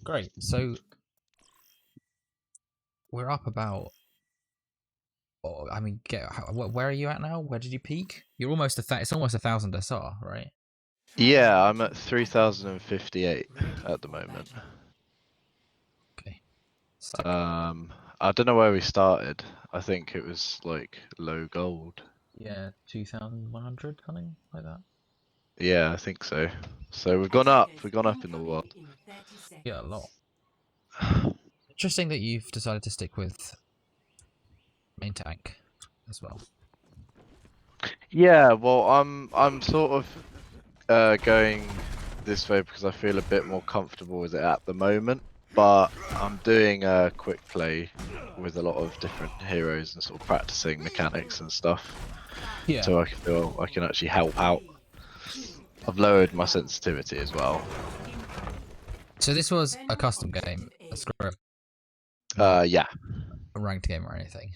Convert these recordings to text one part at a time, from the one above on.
Great. So we're up about. Oh, I mean, where are you at now? Where did you peak? You're almost it's almost 1,000 SR, right? Yeah, I'm at 3,058 at the moment. Okay. Sick. I don't know where we started. I think it was like low gold. Yeah, 2,100, something like that. Yeah, I think so. So we've gone up. We've gone up in the world. Yeah, a lot. Interesting that you've decided to stick with main tank as well. Yeah, well, I'm sort of going this way because I feel a bit more comfortable with it at the moment. But I'm doing a quick play with a lot of different heroes and sort of practicing mechanics and stuff. Yeah. So I feel I can actually help out. I've lowered my sensitivity as well. So this was a custom game, a script, Yeah. a ranked game or anything.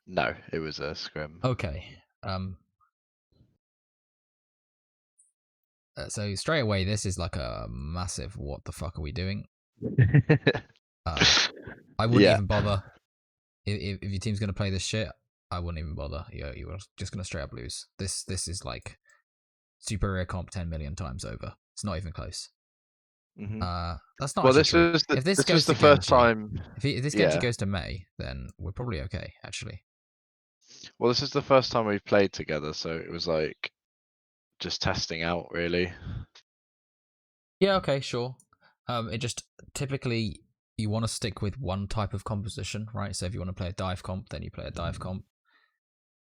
No, it was a scrim. Okay. So straight away, this is like a massive. What the fuck are we doing? I wouldn't even bother if your team's gonna play this shit. I wouldn't even bother. You're just gonna straight up lose. This is like superior comp 10 million times over. It's not even close. That's not Well, actually true. If this goes was the to first Genji, time. if this Genji goes to May, then we're probably okay. Actually. Well, this is the first time we've played together, so it was like just testing out, really. Yeah. Okay. Sure. It just typically you want to stick with one type of composition, right? So if you want to play a dive comp, then you play a dive comp.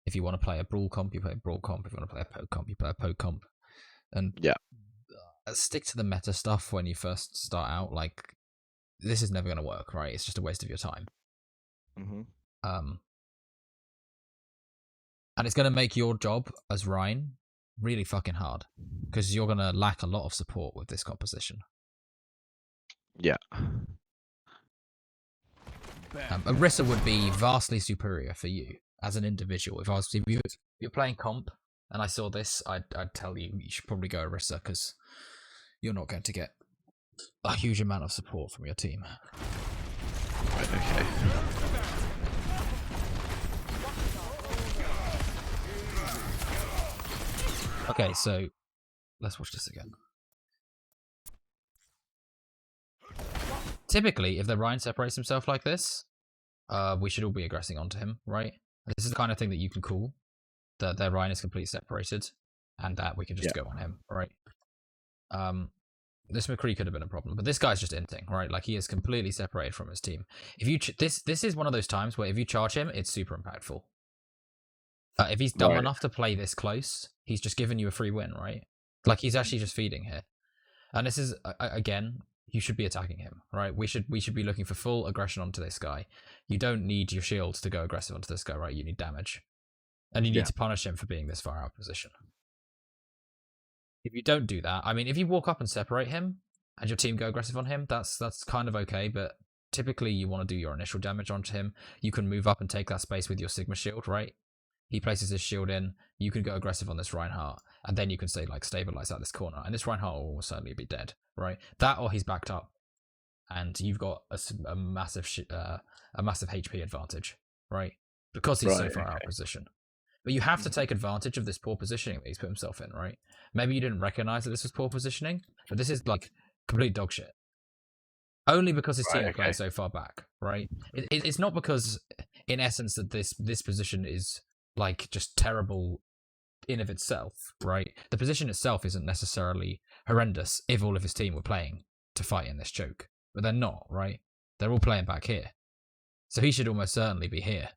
If you want to play a brawl comp, you play a brawl comp. If you want to play a poke comp, you play a poke comp. And stick to the meta stuff when you first start out. Like, this is never going to work, right? It's just a waste of your time. And it's going to make your job as Ryan really fucking hard because you're going to lack a lot of support with this composition. Yeah. Orisa would be vastly superior for you as an individual. If you're playing comp and I saw this, I'd tell you should probably go Orisa because you're not going to get a huge amount of support from your team. Right, okay. Okay, so let's watch this again. Typically, if the Ryan separates himself like this, we should all be aggressing onto him, right? This is the kind of thing that you can call that their Ryan is completely separated, and that we can just go on him, right? This McCree could have been a problem, but this guy's just inting, right? Like, he is completely separated from his team. If you this is one of those times where if you charge him, it's super impactful. If he's dumb enough to play this close, he's just giving you a free win, right? Like, he's actually just feeding here. And this is, again, you should be attacking him, right? We should be looking for full aggression onto this guy. You don't need your shields to go aggressive onto this guy, right? You need damage. And you need to punish him for being this far out of position. If you don't do that, I mean, if you walk up and separate him and your team go aggressive on him, that's kind of okay, but typically you want to do your initial damage onto him. You can move up and take that space with your Sigma shield, right? He places his shield in, you can go aggressive on this Reinhardt, and then you can say, like, stabilize out this corner, and this Reinhardt will almost certainly be dead, right? That or he's backed up, and you've got a massive HP advantage, right? Because he's so far out of position. But you have to take advantage of this poor positioning that he's put himself in, right? Maybe you didn't recognize that this was poor positioning, but this is, like, complete dog shit. Only because his team are playing so far back, right? It's not because, in essence, that this position is, like, just terrible in of itself, right? The position itself isn't necessarily horrendous if all of his team were playing to fight in this choke, but they're not, right? They're all playing back here, so he should almost certainly be here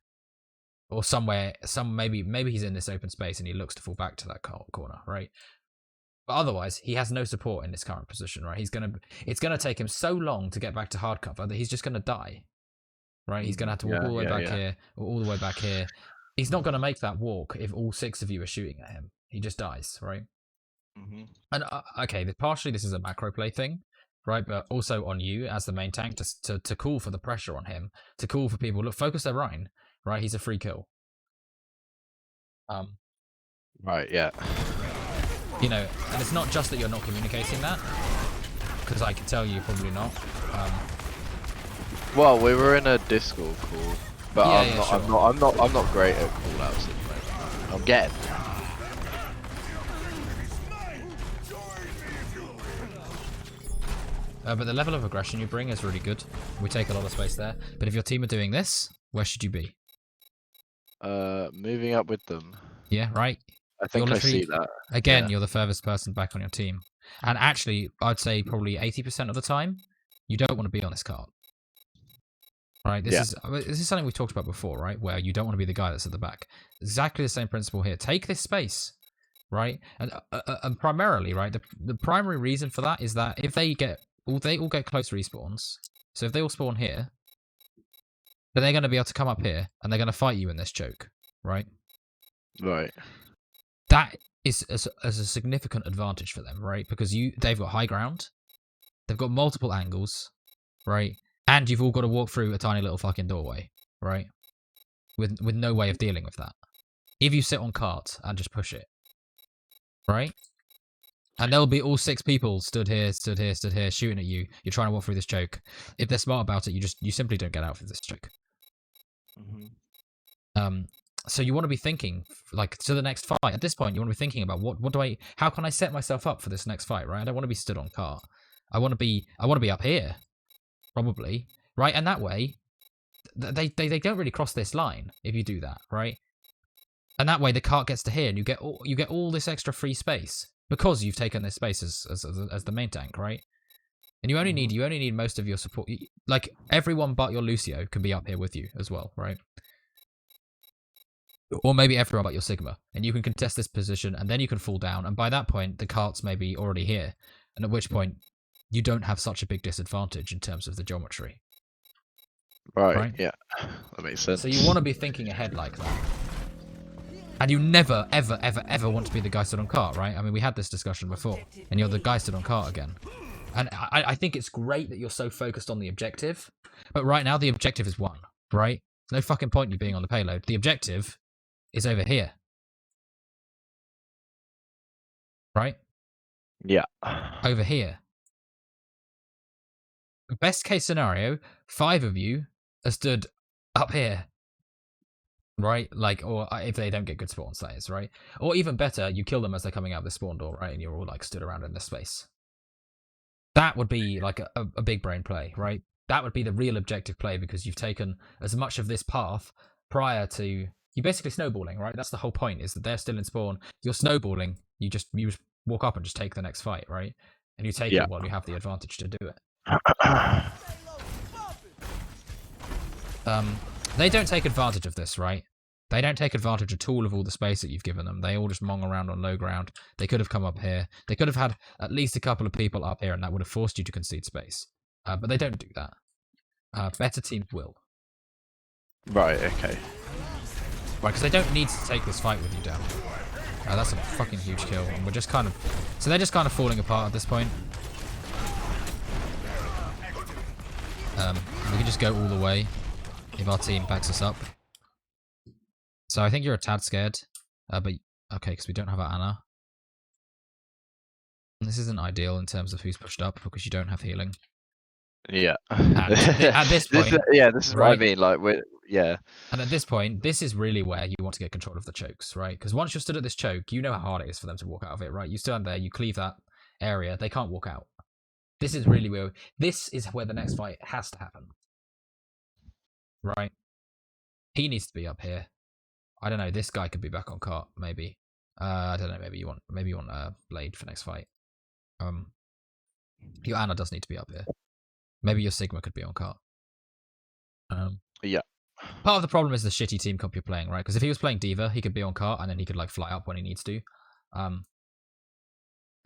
or somewhere. Maybe he's in this open space and he looks to fall back to that corner, right? But otherwise, he has no support in this current position, right? It's gonna take him so long to get back to hard cover that he's just gonna die, right? He's gonna have to walk all the way back here or all the way back here. He's not going to make that walk if all 6 of you are shooting at him. He just dies, right? And okay, partially this is a macro play thing, right? But also on you as the main tank to call for the pressure on him, to call for people, look, focus their Rhine, right? He's a free kill. Right, yeah. You know, and it's not just that you're not communicating that. Because I can tell you probably not. Well, we were in a Discord call, but Yeah, I'm not great at call outs at the moment. I'm getting there. But the level of aggression you bring is really good. We take a lot of space there. But if your team are doing this, where should you be? Moving up with them. Yeah, right? I think I see that. Again, Yeah. you're the furthest person back on your team. And actually, I'd say probably 80% of the time, you don't want to be on this cart. Right? This is something we've talked about before, right? Where you don't want to be the guy that's at the back. Exactly the same principle here. Take this space, right? And primarily, right, the primary reason for that is that if they all get close respawns. So if they all spawn here, then they're going to be able to come up here and they're going to fight you in this choke, right? Right. That is as a significant advantage for them, right? Because they've got high ground, they've got multiple angles, right? And you've all got to walk through a tiny little fucking doorway, right? With no way of dealing with that. If you sit on cart and just push it, right? And there'll be all 6 people stood here, shooting at you. You're trying to walk through this choke. If they're smart about it, you simply don't get out of this choke. So you want to be thinking, like, to the next fight. At this point, you want to be thinking about how can I set myself up for this next fight, right? I don't want to be stood on cart. I want to be up here, probably, right? And that way, they don't really cross this line if you do that, right? And that way, the cart gets to here, and you get all this extra free space because you've taken this space as the main tank, right? And you only need most of your support. Like everyone but your Lucio can be up here with you as well, right? Or maybe everyone but your Sigma, and you can contest this position, and then you can fall down, and by that point, the cart's maybe already here, and at which point, you don't have such a big disadvantage in terms of the geometry. Right? Yeah, that makes sense. So you want to be thinking ahead like that. And you never, ever, ever, ever want to be the guy stood on cart, right? I mean, we had this discussion before, and you're the guy stood on cart again. And I think it's great that you're so focused on the objective, but right now the objective is 1, right? There's no fucking point in you being on the payload. The objective is over here. Right? Yeah. Over here. Best case scenario, 5 of you are stood up here. Right? Like, or if they don't get good spawns, that is, right? Or even better, you kill them as they're coming out of the spawn door, right? And you're all like stood around in this space. That would be like a big brain play, right? That would be the real objective play because you've taken as much of this path prior to you basically snowballing, right? That's the whole point, is that they're still in spawn. You're snowballing. You just walk up and just take the next fight, right? And you take it while you have the advantage to do it. They don't take advantage of this, right? They don't take advantage at all of all the space that you've given them. They all just mong around on low ground. They could have come up here. They could have had at least a couple of people up here, and that would have forced you to concede space. But they don't do that. Better teams will. Right, okay. Right, because they don't need to take this fight with you down. That's a fucking huge kill, and we're just kind of... So they're just kind of falling apart at this point. We can just go all the way if our team backs us up. So I think you're a tad scared, but okay, because we don't have our Ana. This isn't ideal in terms of who's pushed up because you don't have healing. Yeah. At this point, this is right? what I mean. Like, yeah. And at this point, this is really where you want to get control of the chokes, right? Because once you're stood at this choke, you know how hard it is for them to walk out of it, right? You stand there, you cleave that area, they can't walk out. This is really where the next fight has to happen, right? He needs to be up here. I don't know. This guy could be back on cart, maybe. I don't know. Maybe you want Blade for next fight. Your Ana does need to be up here. Maybe your Sigma could be on cart. Yeah. Part of the problem is the shitty team comp you're playing, right? Because if he was playing D.Va, he could be on cart and then he could like fly up when he needs to.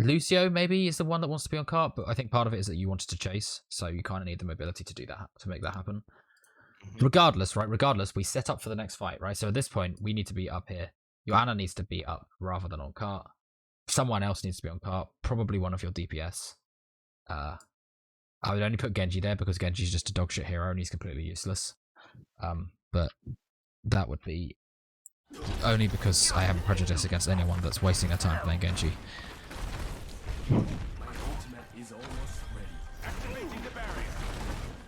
Lucio maybe is the one that wants to be on cart, but I think part of it is that you wanted to chase, so you kind of need the mobility to do that, to make that happen. Regardless, right? Regardless, we set up for the next fight, right? So at this point, we need to be up here. Your Ana needs to be up rather than on cart. Someone else needs to be on cart. Probably one of your DPS. I would only put Genji there because Genji's just a dogshit hero and he's completely useless. But that would be only because I have a prejudice against anyone that's wasting their time playing Genji.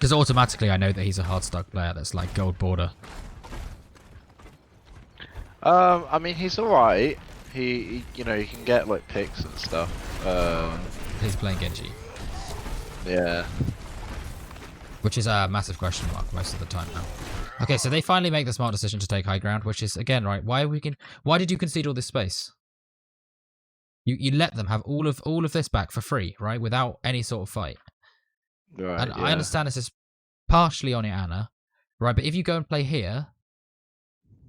Because automatically I know that he's a hard stuck player that's like gold border. I mean, he's alright. You know, he can get like picks and stuff. He's playing Genji. Yeah. Which is a massive question mark most of the time now. Okay, so they finally make the smart decision to take high ground, which is, again, right, why did you concede all this space? You let them have all of this back for free, right, without any sort of fight. Right, And yeah. I understand this is partially on your Ana, right, but if you go and play here,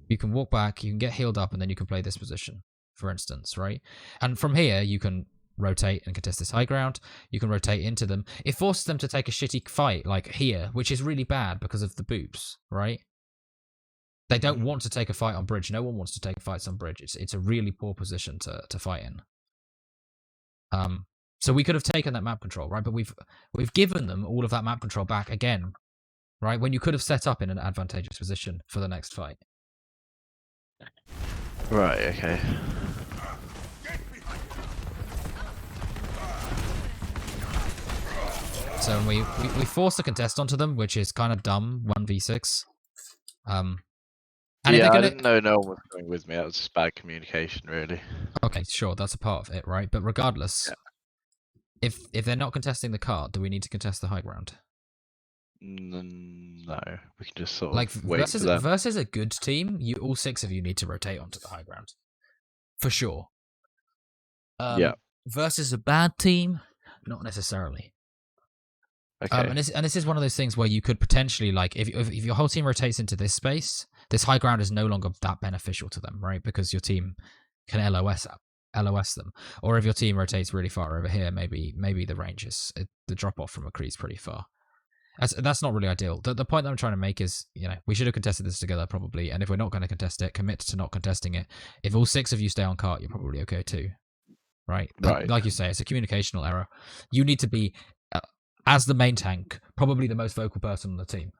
you can walk back, you can get healed up, and then you can play this position, for instance, right? And from here, you can rotate and contest this high ground. You can rotate into them. It forces them to take a shitty fight, like here, which is really bad because of the boops, right? They don't want to take a fight on bridge. No one wants to take fights on bridge. It's a really poor position to fight in. So we could have taken that map control, right? But we've given them all of that map control back again, right? When you could have set up in an advantageous position for the next fight. Right, okay. So we force a contest onto them, which is kind of dumb, 1v6. And yeah, I didn't know no one was coming with me. That was just bad communication, really. Okay, sure, that's a part of it, right? But regardless, if they're not contesting the card, do we need to contest the high ground? No, we can just sort of like wait for them. Versus a good team, all 6 of you need to rotate onto the high ground, for sure. Yeah. Versus a bad team, not necessarily. Okay. And this is one of those things where you could potentially, like, if your whole team rotates into this space, this high ground is no longer that beneficial to them, right? Because your team can LOS them. Or if your team rotates really far over here, maybe the range is the drop off from McCree's pretty far. That's not really ideal. The point that I'm trying to make is, you know, we should have contested this together probably, and if we're not going to contest it, commit to not contesting it. If all 6 of you stay on cart, you're probably okay too, right? But like you say, it's a communicational error. You need to be, as the main tank, probably the most vocal person on the team.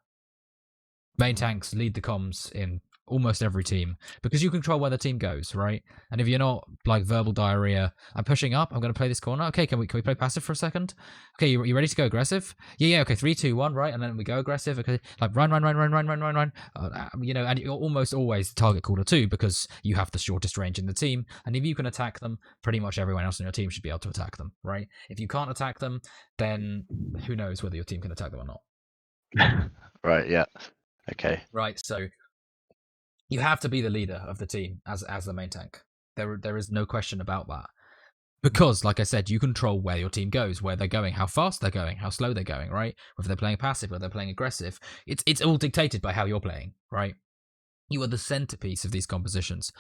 Main tanks lead the comms in almost every team because you control where the team goes, right? And if you're not like verbal diarrhea, I'm pushing up, I'm going to play this corner. Okay, can we play passive for a second? Okay, you ready to go aggressive? Yeah. Okay, 3, 2, 1, right? And then we go aggressive. Okay, like run. You know, and you're almost always the target caller too because you have the shortest range in the team. And if you can attack them, pretty much everyone else on your team should be able to attack them, right? If you can't attack them, then who knows whether your team can attack them or not. Right. Yeah. Okay. Right. So you have to be the leader of the team as the main tank. There is no question about that. Because, like I said, you control where your team goes, where they're going, how fast they're going, how slow they're going, right? Whether they're playing passive, whether they're playing aggressive. It's all dictated by how you're playing, right? You are the centerpiece of these compositions.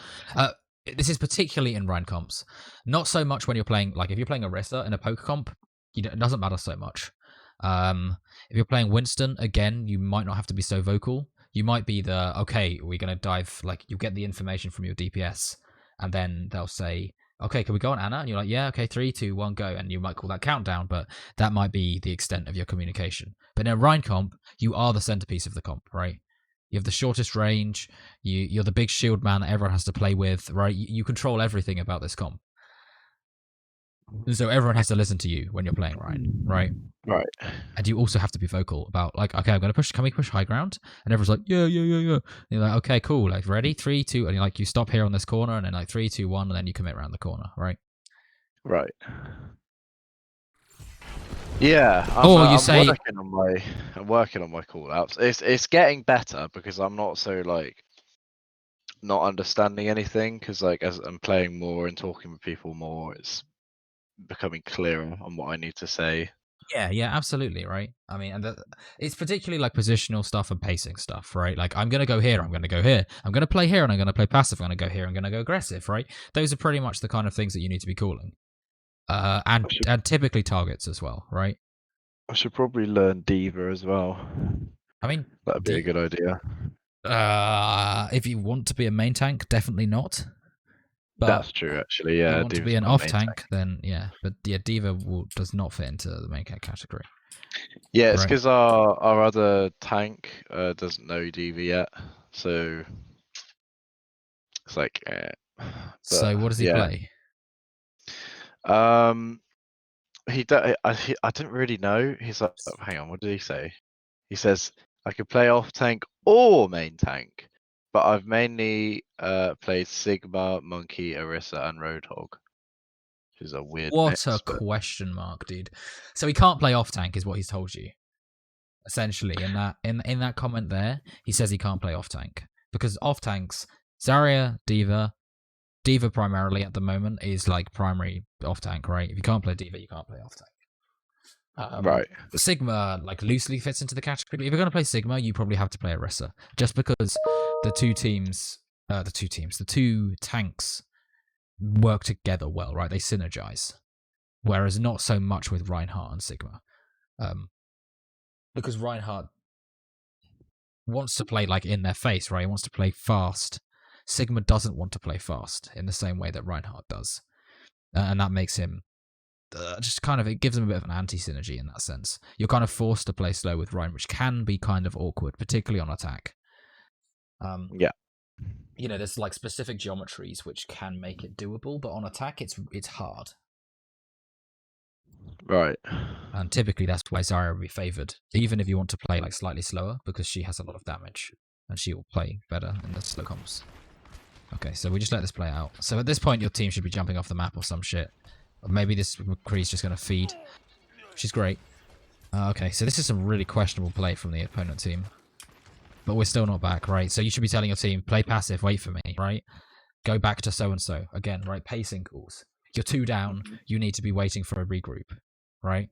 This is particularly in Rhine comps. Not so much when you're playing, like if you're playing Orisa in a poker comp, it doesn't matter so much. If you're playing Winston, again, you might not have to be so vocal. You might be okay, we're going to dive, like, you get the information from your DPS, and then they'll say, okay, can we go on Ana? And you're like, yeah, okay, 3, 2, 1, go. And you might call that countdown, but that might be the extent of your communication. But in a Rhine comp, you are the centerpiece of the comp, right? You have the shortest range, you're the big shield man that everyone has to play with, right? You control everything about this comp. So everyone has to listen to you when you're playing Rhine, right? Right. And you also have to be vocal about, like, okay, I'm going to push, can we push high ground? And everyone's like, yeah. And you're like, okay, cool, like, ready? 3, 2, and you're like, you stop here on this corner, and then like 3, 2, 1, and then you commit around the corner, right? Right. Yeah. I'm working on my call outs. It's getting better because I'm not so like not understanding anything because like as I'm playing more and talking with people more, it's becoming clearer on what I need to say. Yeah, absolutely, right? I mean, and it's particularly like positional stuff and pacing stuff, right? Like, I'm going to go here, I'm going to go here. I'm going to play here, and I'm going to play passive. I'm going to go here, I'm going to go aggressive, right? Those are pretty much the kind of things that you need to be calling. And typically targets as well, right? I should probably learn D.Va as well. I mean, that'd be a good idea. If you want to be a main tank, definitely not. But that's true, actually. Yeah, if you want to be an off tank, then yeah. But yeah, D.Va does not fit into the main tank category. Yeah, it's because our other tank doesn't know D.Va yet, so it's like. So what does he play? I didn't really know. He's like, hang on, what did he say? He says I could play off tank or main tank, but I've mainly played Sigma, Monkey, Orisa, and Roadhog, which is a weird What a mix. But question mark, dude. So he can't play off tank, is what he's told you. Essentially, in that comment there, he says he can't play off tank because off tanks, Zarya, D.Va primarily at the moment is like primary off tank, right? If you can't play D.Va, you can't play off tank. right, Sigma like loosely fits into the category. But if you're going to play Sigma, you probably have to play Orisa, just because the two tanks work together well, right? They synergize, whereas not so much with Reinhardt and Sigma, because Reinhardt wants to play like in their face, right? He wants to play fast. Sigma doesn't want to play fast in the same way that Reinhardt does, and that makes him just kind of, it gives him a bit of an anti-synergy in that sense. You're kind of forced to play slow with Ryan, which can be kind of awkward, particularly on attack. yeah, you know, there's like specific geometries which can make it doable, but on attack it's hard. right. And typically that's why Zarya would be favoured, even if you want to play like slightly slower, because she has a lot of damage and she will play better in the slow comps. Okay, so we just let this play out. So at this point your team should be jumping off the map or some shit. Or maybe this McCree's just going to feed. She's great. Okay, so this is some really questionable play from the opponent team. But we're still not back, right? So you should be telling your team, play passive, wait for me, right? Go back to so-and-so. Again, right? Pacing calls. You're 2 down, you need to be waiting for a regroup, right?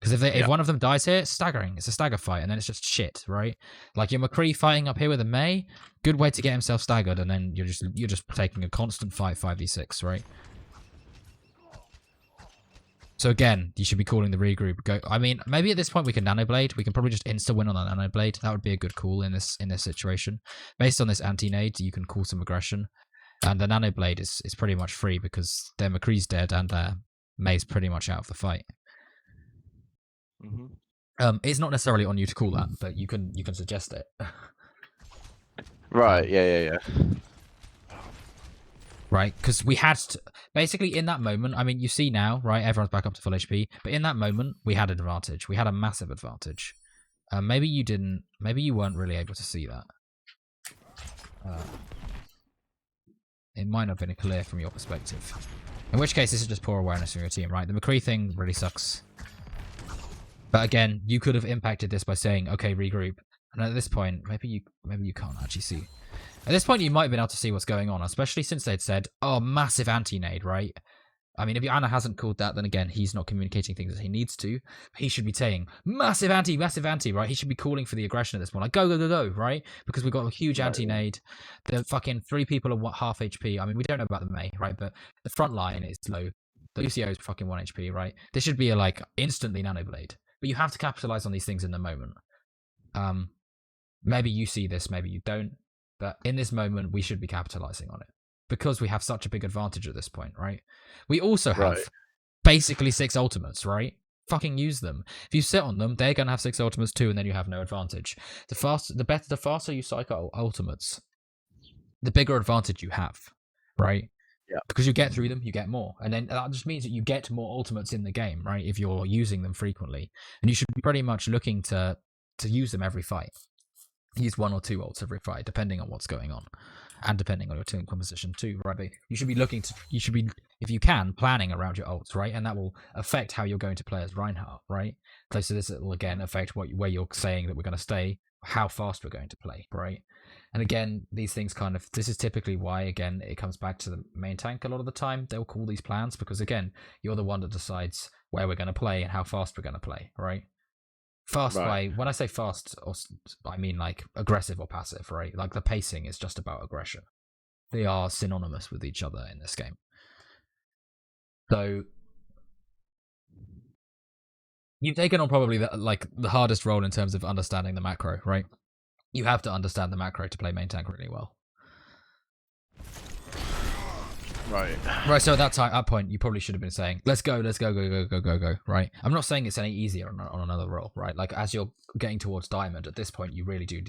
Because if one of them dies here, it's staggering. It's a stagger fight, and then it's just shit, right? Like your McCree fighting up here with a Mei, good way to get himself staggered, and then you're just taking a constant fight 5v6, right? So again, you should be calling the regroup. I mean, maybe at this point we can nanoblade. We can probably just insta win on the nanoblade. That would be a good call in this situation. Based on this anti-nade, you can call some aggression, and the nanoblade is pretty much free because their McCree's dead and their Mei's pretty much out of the fight. It's not necessarily on you to call that, but you can suggest it. Right. Yeah. Right, because we had to, basically in that moment, I mean, you see now, right, everyone's back up to full HP, but in that moment, we had an advantage. We had a massive advantage. Maybe you didn't, maybe you weren't really able to see that. It might not have been clear from your perspective. In which case, this is just poor awareness from your team, right? The McCree thing really sucks. But again, you could have impacted this by saying, okay, regroup. And at this point, maybe you can't actually see. At this point, you might have been able to see what's going on, especially since they'd said, oh, massive anti-nade, right? I mean, if Anna hasn't called that, then again, he's not communicating things as he needs to. He should be saying, massive anti, right? He should be calling for the aggression at this point. Like, go, right? Because we've got a huge anti-nade. The fucking 3 people are half HP. I mean, we don't know about the Mei, right? But the front line is low. The UCO is fucking 1 HP, right? This should be like, instantly nanoblade. But you have to capitalize on these things in the moment. Maybe you see this, maybe you don't. But in this moment, we should be capitalizing on it because we have such a big advantage at this point, right? We also have basically 6 ultimates, right? Fucking use them. If you sit on them, they're going to have 6 ultimates too, and then you have no advantage. The faster you cycle ultimates, the bigger advantage you have, right? Yeah. Because you get through them, you get more. And then that just means that you get more ultimates in the game, right? If you're using them frequently. And you should be pretty much looking to use them every fight. Use 1 or 2 ults every fight, depending on what's going on, and depending on your team composition too, right? You should be if you can, planning around your ults, right? And that will affect how you're going to play as Reinhardt, right? So this will again affect where you're saying that we're going to stay, how fast we're going to play, right? And again, these things this is typically why, again, it comes back to the main tank a lot of the time. They'll call these plans because, again, you're the one that decides where we're going to play and how fast we're going to play, right? Fast when I say fast, I mean like aggressive or passive, right? Like the pacing is just about aggression. They are synonymous with each other in this game. So you've taken on probably the hardest role in terms of understanding the macro, right? You have to understand the macro to play main tank really well. Right, so at that point, you probably should have been saying, let's go, right? I'm not saying it's any easier on another role, right? Like, as you're getting towards Diamond, at this point, you really do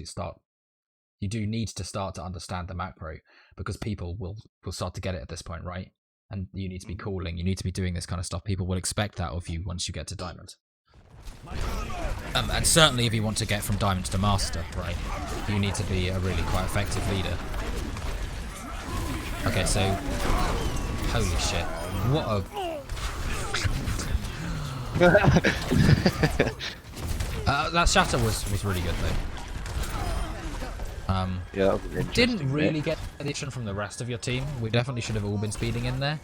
need to start to understand the macro, because people will start to get it at this point, right? And you need to be calling, you need to be doing this kind of stuff. People will expect that of you once you get to Diamond. And certainly if you want to get from Diamond to Master, right, you need to be a really quite effective leader. Okay, so... Holy shit. What a... that shatter was really good, though. Yeah, that was an interesting Didn't really bit. get addition from the rest of your team. We definitely should have all been speeding in there.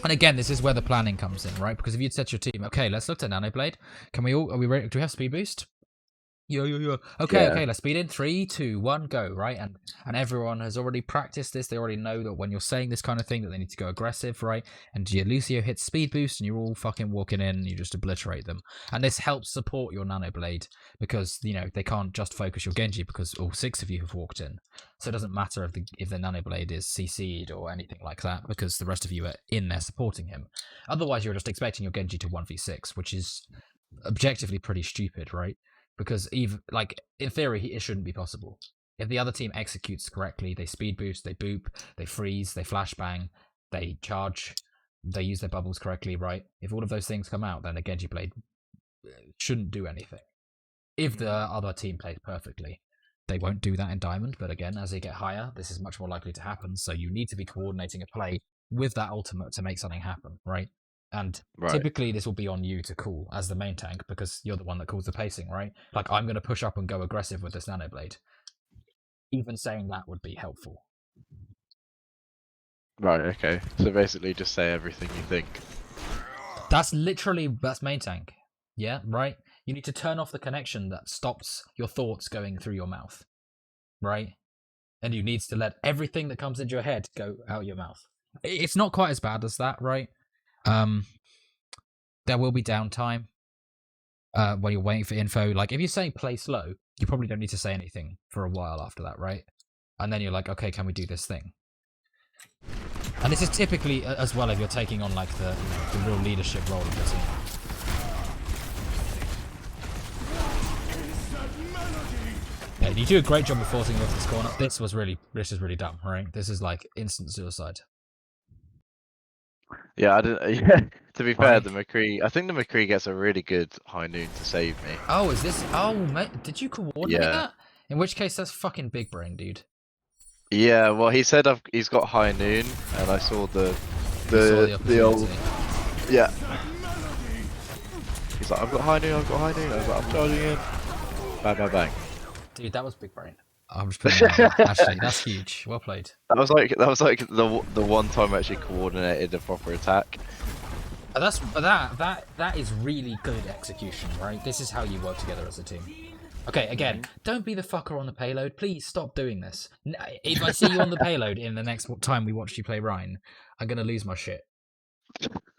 And again, this is where the planning comes in, right? Because if you'd set your team, okay, let's look at Nanoblade. Are we ready? Do we have speed boost? Yeah. Okay, let's speed in. 3, 2, 1, go, right? And everyone has already practiced this. They already know that when you're saying this kind of thing that they need to go aggressive, right? And your Lucio hits speed boost and you're all fucking walking in and you just obliterate them. And this helps support your Nanoblade because, you know, they can't just focus your Genji because all 6 of you have walked in. So it doesn't matter if the Nanoblade is CC'd or anything like that because the rest of you are in there supporting him. Otherwise, you're just expecting your Genji to 1v6, which is objectively pretty stupid, right? Because even like in theory, it shouldn't be possible. If the other team executes correctly, they speed boost, they boop, they freeze, they flashbang, they charge, they use their bubbles correctly, right? If all of those things come out, then a Genji blade shouldn't do anything. If the other team plays perfectly, they won't do that in Diamond. But again, as they get higher, this is much more likely to happen. So you need to be coordinating a play with that ultimate to make something happen, right? And typically this will be on you to call as the main tank because you're the one that calls the pacing, right? Like, I'm going to push up and go aggressive with this Nanoblade. Even saying that would be helpful. Right, okay. So basically just say everything you think. That's main tank. Yeah, right? You need to turn off the connection that stops your thoughts going through your mouth, right? And you need to let everything that comes into your head go out your mouth. It's not quite as bad as that, right? There will be downtime when you're waiting for info. Like, if you're saying play slow, you probably don't need to say anything for a while after that, right? And then you're like, okay, can we do this thing? And this is typically as well if you're taking on like the real leadership role of the team. Yeah, you do a great job of forcing him off this corner. This is really dumb, right? This is like instant suicide. Yeah, I didn't. Yeah, to be fair, Right. the McCree. I think the McCree gets a really good high noon to save me. Oh, is this? Oh, mate, did you coordinate Yeah. that? In which case, that's fucking big brain, dude. Yeah, well, he said he's got high noon, and I saw the old. Yeah. He's like, I've got high noon. I was like, I'm charging in. Bang, bang, bang. Dude, that was big brain. I'm just putting that out there. Actually, that's huge. Well played. That was like the one time I actually coordinated a proper attack. That is really good execution, right? This is how you work together as a team. Okay, again, don't be the fucker on the payload. Please stop doing this. If I see you on the payload in the next time we watch you play Ryan, I'm gonna lose my shit.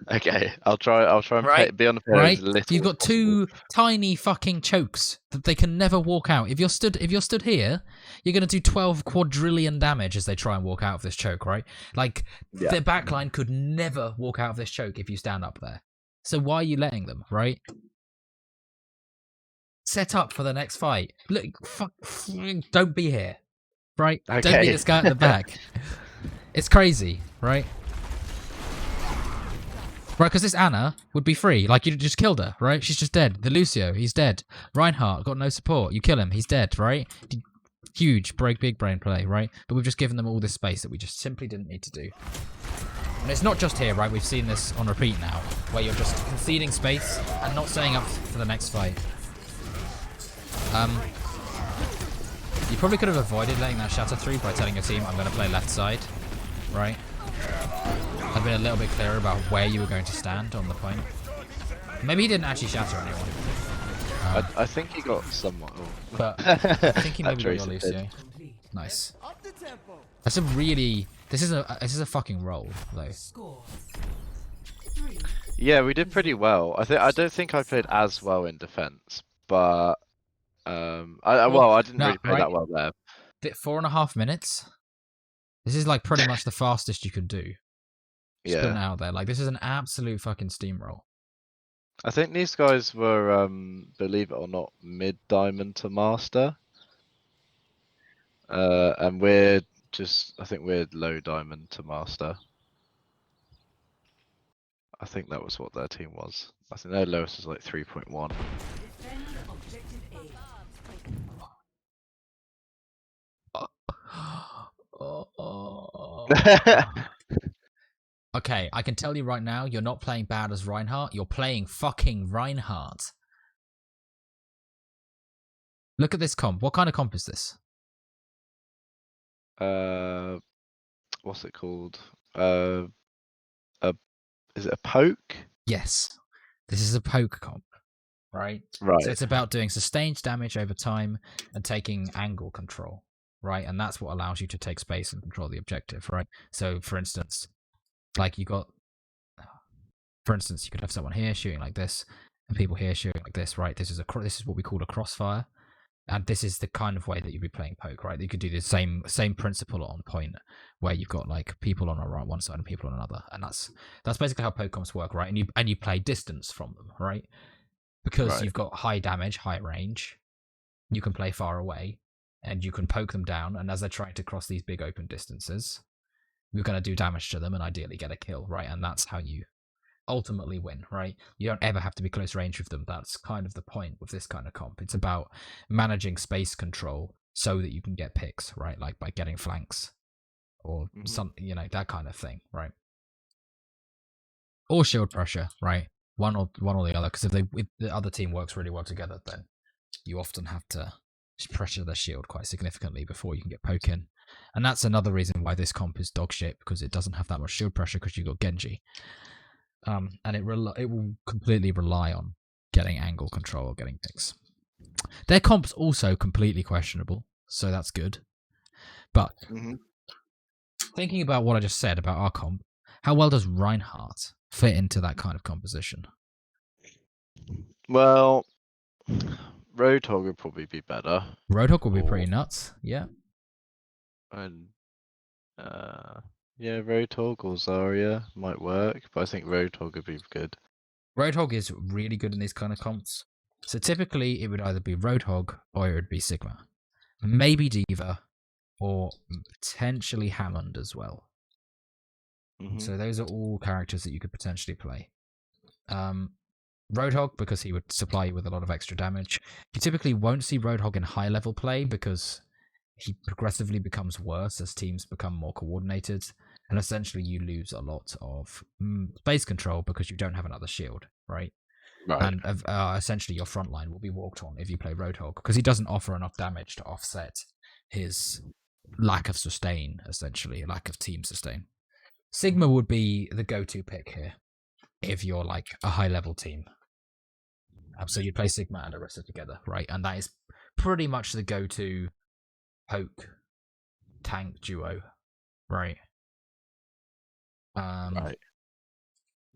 Okay, I'll try and be on the payload right? as little You've got as possible. 2 tiny fucking chokes that they can never walk out. If you're stood here, you're gonna do 12 quadrillion damage as they try and walk out of this choke, right? Like, their backline could never walk out of this choke if you stand up there. So why are you letting them, right? Set up for the next fight. Look, don't be here, right? Okay. Don't be this guy at the back. It's crazy, right? Right, because this Anna would be free. Like, you just killed her, right? She's just dead. The Lucio, he's dead. Reinhardt got no support. You kill him, he's dead, right? Huge, big brain play, right? But we've just given them all this space that we just simply didn't need to do. And it's not just here, right? We've seen this on repeat now, where you're just conceding space and not staying up for the next fight. You probably could have avoided letting that shatter through by telling your team, I'm going to play left side, right? I've been a little bit clearer about where you were going to stand on the point. Maybe he didn't actually shatter anyone. I think he got somewhat. But I think he maybe got your Lucio. Nice. That's a really... This is a fucking roll, though. Yeah, we did pretty well. I don't think I played as well in defense, but I didn't really play that well there. 4.5 minutes. This is like pretty much the fastest you could do. Just putting it out there. Like, this is an absolute fucking steamroll. I think these guys were, believe it or not, mid-diamond to master. And I think we're low diamond to master. I think that was what their team was. I think their lowest is like 3.1. Okay, I can tell you right now, you're not playing bad as Reinhardt. You're playing fucking Reinhardt. Look at this comp. What kind of comp is this? What's it called? Is it a poke? Yes, this is a poke comp, right? Right. So it's about doing sustained damage over time and taking angle control, right? And that's what allows you to take space and control the objective, right? So, for instance, like you could have someone here shooting like this, and people here shooting like this, right? This is what we call a crossfire, and this is the kind of way that you'd be playing poke, right? You could do the same principle on point, where you've got like people on one side and people on another, and that's basically how poke comps work, right? And you play distance from them, right? Because you've got high damage, high range, you can play far away, and you can poke them down, and as they're trying to cross these big open distances, you're going to do damage to them and ideally get a kill, right? And that's how you ultimately win, right? You don't ever have to be close range with them. That's kind of the point with this kind of comp. It's about managing space control so that you can get picks, right? Like by getting flanks or some, that kind of thing, right? Or shield pressure, right? One or the other, because if the other team works really well together, then you often have to pressure their shield quite significantly before you can get poke in. And that's another reason why this comp is dog shit, because it doesn't have that much shield pressure because you've got Genji. And it will completely rely on getting angle control or getting picks. Their comp's also completely questionable, so that's good. But thinking about what I just said about our comp, how well does Reinhardt fit into that kind of composition? Well, Roadhog would probably be better. Roadhog would be pretty nuts, yeah. And yeah, Roadhog or Zarya might work, but I think Roadhog would be good. Roadhog is really good in these kind of comps. So typically it would either be Roadhog or it would be Sigma. Maybe Diva or potentially Hammond as well. So those are all characters that you could potentially play. Roadhog, because he would supply you with a lot of extra damage. You typically won't see Roadhog in high level play because he progressively becomes worse as teams become more coordinated, and essentially you lose a lot of space control because you don't have another shield, right? And essentially your front line will be walked on if you play Roadhog, because he doesn't offer enough damage to offset his lack of sustain, essentially, lack of team sustain. Sigma would be the go-to pick here if you're like a high-level team. So you'd play Sigma and Orisa together, right? And that is pretty much the go-to poke tank duo, right?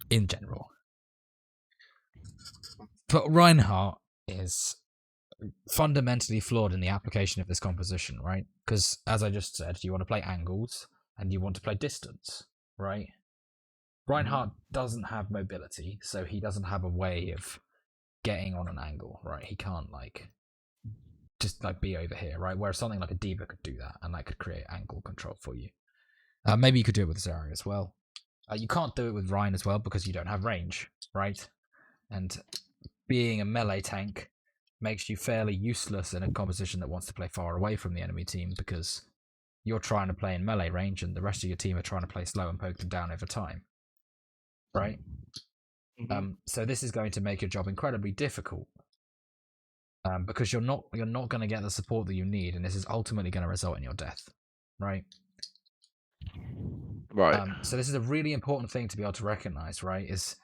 In general. But Reinhardt is fundamentally flawed in the application of this composition, right? Because, as I just said, you want to play angles and you want to play distance, right? Reinhardt doesn't have mobility, so he doesn't have a way of getting on an angle, right? He can't just be over here, right? Whereas something like a Diva could do that, and that could create angle control for you. Maybe you could do it with Zereul as well. You can't do it with Rein as well because you don't have range, right? And being a melee tank makes you fairly useless in a composition that wants to play far away from the enemy team, because you're trying to play in melee range and the rest of your team are trying to play slow and poke them down over time, right? So this is going to make your job incredibly difficult, because you're not going to get the support that you need, and this is ultimately going to result in your death, right? So this is a really important thing to be able to recognize, right? Is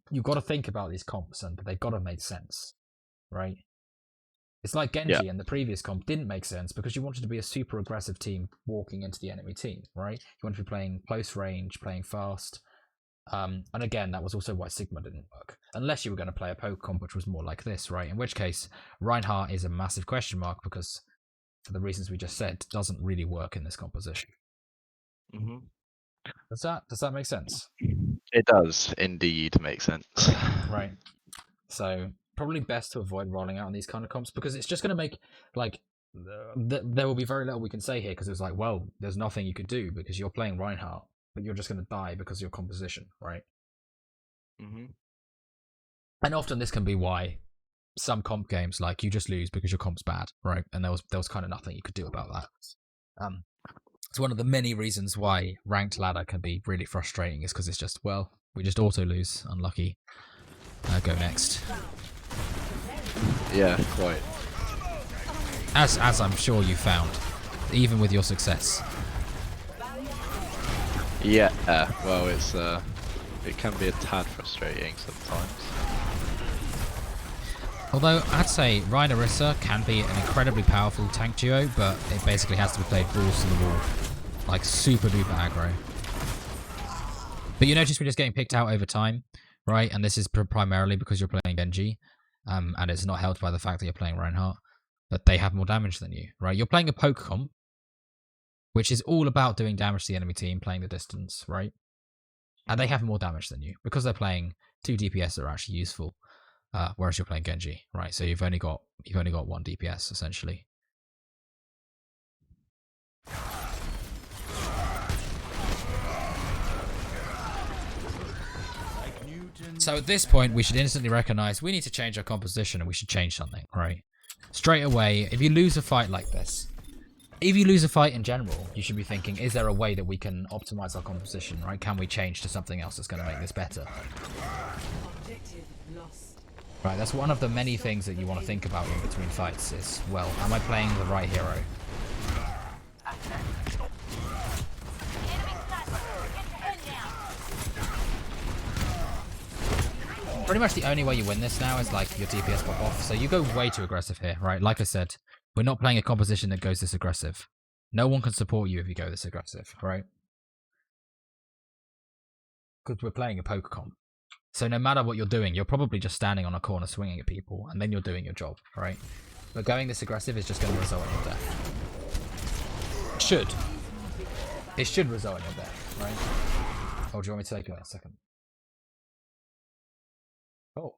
you've got to think about these comps, and they've got to make sense, right? It's like Genji and the previous comp didn't make sense because you wanted to be a super aggressive team walking into the enemy team, right? You wanted to be playing close range, playing fast. And again, that was also why Sigma didn't work. Unless you were going to play a poke comp, which was more like this, right? In which case, Reinhardt is a massive question mark because, for the reasons we just said, doesn't really work in this composition. Does that make sense? It does indeed make sense. Right. So probably best to avoid rolling out on these kind of comps, because it's just going to make there will be very little we can say here, because it's like, well, there's nothing you could do because you're playing Reinhardt, but you're just going to die because of your composition, right? And often this can be why some comp games, like, you just lose because your comp's bad, right? And there was kind of nothing you could do about that. It's one of the many reasons why ranked ladder can be really frustrating, is because it's just, well, we just auto lose, unlucky. Go next. Yeah, quite. As I'm sure you found, even with your success. Yeah, well, it can be a tad frustrating sometimes. Although, I'd say Ryan Orisa can be an incredibly powerful tank duo, but it basically has to be played balls to the wall. Like, super duper aggro. But you notice we're just getting picked out over time, right? And this is primarily because you're playing Genji, and it's not helped by the fact that you're playing Reinhardt, but they have more damage than you, right? You're playing a poke comp, which is all about doing damage to the enemy team, playing the distance, right? And they have more damage than you, because they're playing 2 DPS that are actually useful. Whereas you're playing Genji, right? So you've only got 1 DPS essentially. So at this point, we should instantly recognize we need to change our composition, and we should change something, right? Straight away, if you lose a fight like this, if you lose a fight in general, you should be thinking, is there a way that we can optimize our composition, right? Can we change to something else that's going to make this better? Right, that's one of the many things that you want to think about in between fights is, well, am I playing the right hero? Pretty much the only way you win this now is, like, your DPS pop off. So you go way too aggressive here, right? Like I said, we're not playing a composition that goes this aggressive. No one can support you if you go this aggressive, right? Because we're playing a poke comp. So no matter what you're doing, you're probably just standing on a corner swinging at people, and then you're doing your job, right? But going this aggressive is just going to result in your death. It should. It should result in your death, right? Oh, do you want me to take a second? Oh.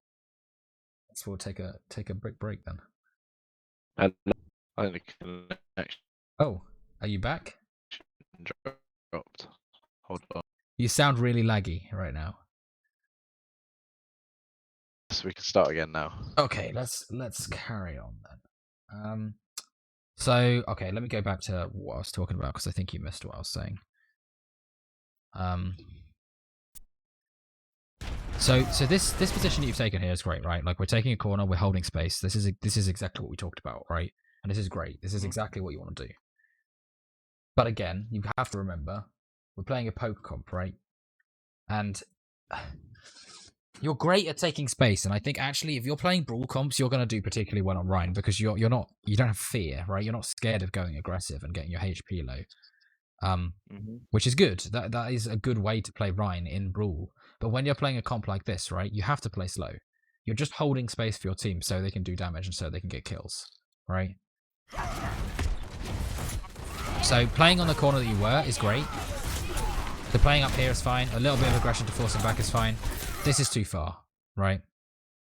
So we'll take a break then. And I think the connection Oh, are you back? dropped. Hold on. You sound really laggy right now. So we can start again now. Okay, let's carry on then. So okay, let me go back to what I was talking about, because I think you missed what I was saying. So this position that you've taken here is great, right? Like, we're taking a corner, we're holding space. This is exactly what we talked about, right? And this is great. This is exactly what you want to do. But again, you have to remember, we're playing a poke comp, right? And you're great at taking space, and I think actually if you're playing brawl comps, you're going to do particularly well on Rhine, because you don't have fear, right? You're not scared of going aggressive and getting your HP low, which is good. That is a good way to play Rhine in brawl. But when you're playing a comp like this, right, you have to play slow. You're just holding space for your team so they can do damage and so they can get kills, right? So playing on the corner that you were is great. The playing up here is fine. A little bit of aggression to force them back is fine. This is too far, right?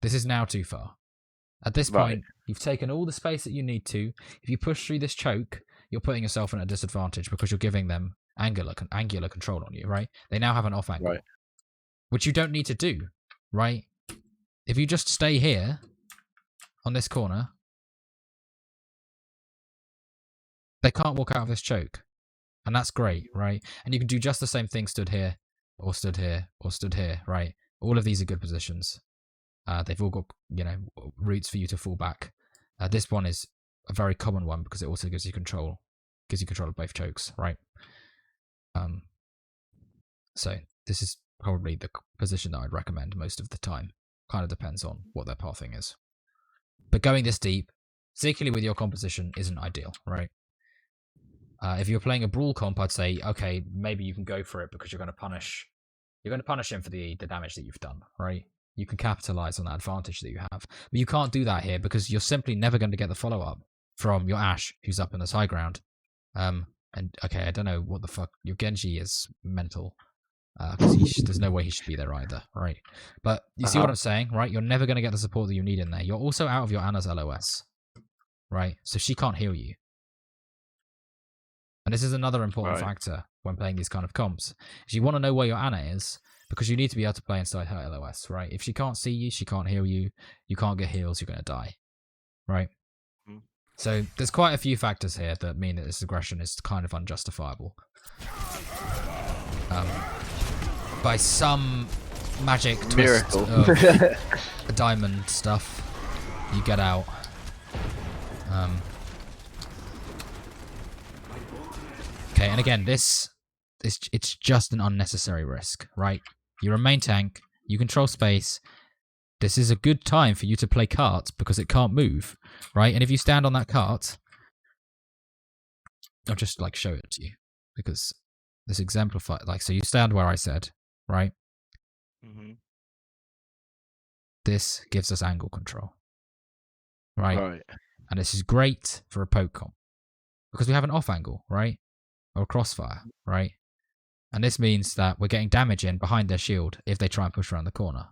This is now too far. At this point, you've taken all the space that you need to. If you push through this choke, you're putting yourself in a disadvantage because you're giving them angular control on you, right? They now have an off angle, which you don't need to do, right? If you just stay here on this corner, they can't walk out of this choke. And that's great, right? And you can do just the same thing stood here, or stood here, or stood here, right? All of these are good positions. They've all got, routes for you to fall back. This one is a very common one because it also gives you control of both chokes, right? So this is probably the position that I'd recommend most of the time. Kind of depends on what their pathing is. But going this deep, particularly with your composition, isn't ideal, right? If you're playing a brawl comp, I'd say, okay, maybe you can go for it because you're going to punish him for the damage that you've done, right? You can capitalize on that advantage that you have. But you can't do that here because you're simply never going to get the follow-up from your Ashe, who's up in this high ground. And okay, I don't know what the fuck, your Genji is mental. Because there's no way he should be there either, right? But you see what I'm saying, right? You're never going to get the support that you need in there. You're also out of your Ana's LOS, right? So she can't heal you. And this is another important factor when playing these kind of comps. Is you want to know where your Ana is, because you need to be able to play inside her LOS, right? If she can't see you, she can't heal you, you can't get heals, you're going to die, right? Mm. So there's quite a few factors here that mean that this aggression is kind of unjustifiable. By some magic twist Miracle. of diamond stuff, you get out. Okay, and again, it's just an unnecessary risk, right? You're a main tank, you control space. This is a good time for you to play cart because it can't move, right? And if you stand on that cart, I'll just like show it to you because this exemplifies, like, so you stand where I said, right? Mm-hmm. This gives us angle control, right? Right. And this is great for a poke comp because we have an off angle, right? Or a crossfire, right? And this means that we're getting damage in behind their shield if they try and push around the corner,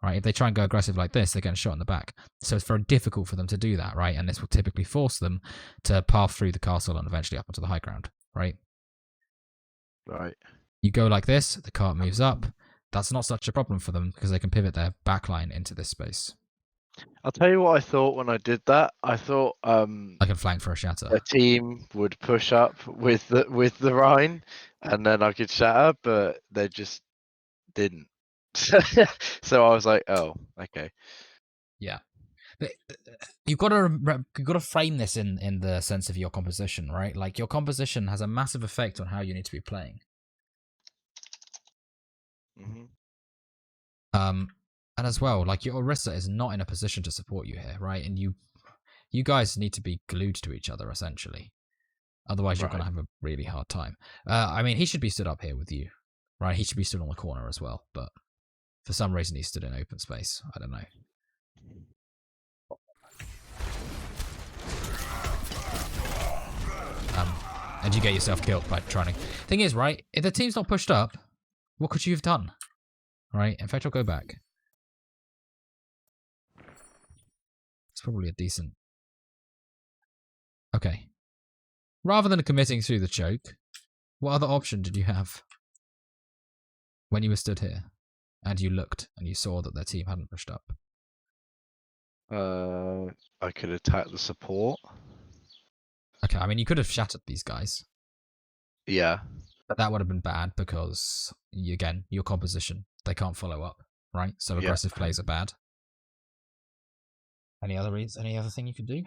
right? If they try and go aggressive like this, they're getting shot in the back. So it's very difficult for them to do that, right? And this will typically force them to path through the castle and eventually up onto the high ground, right? Right. You go like this, the cart moves up. That's not such a problem for them because they can pivot their backline into this space. I'll tell you what I thought when I did that. I thought I can flank for a shatter. a team would push up with the Rhine, and then I could shatter, but they just didn't. So I was like, oh, okay. Yeah. But you've got to frame this in the sense of your composition, right? Like your composition has a massive effect on how you need to be playing. Mm-hmm. And as well, like your Orisa is not in a position to support you here, right? And you guys need to be glued to each other essentially. Otherwise, you're going to have a really hard time. I mean, he should be stood up here with you, right? He should be stood on the corner as well, but for some reason he stood in open space. I don't know. And you get yourself killed by trying to... Thing is, right, if the team's not pushed up, what could you have done? Right? In fact, I'll go back. It's probably a decent... Okay. Rather than committing to the choke, what other option did you have when you were stood here and you looked and you saw that their team hadn't pushed up? I could attack the support. Okay, I mean, you could have shattered these guys. Yeah. But that would have been bad because, again, your composition, they can't follow up, right? So aggressive plays are bad. Any other thing you could do?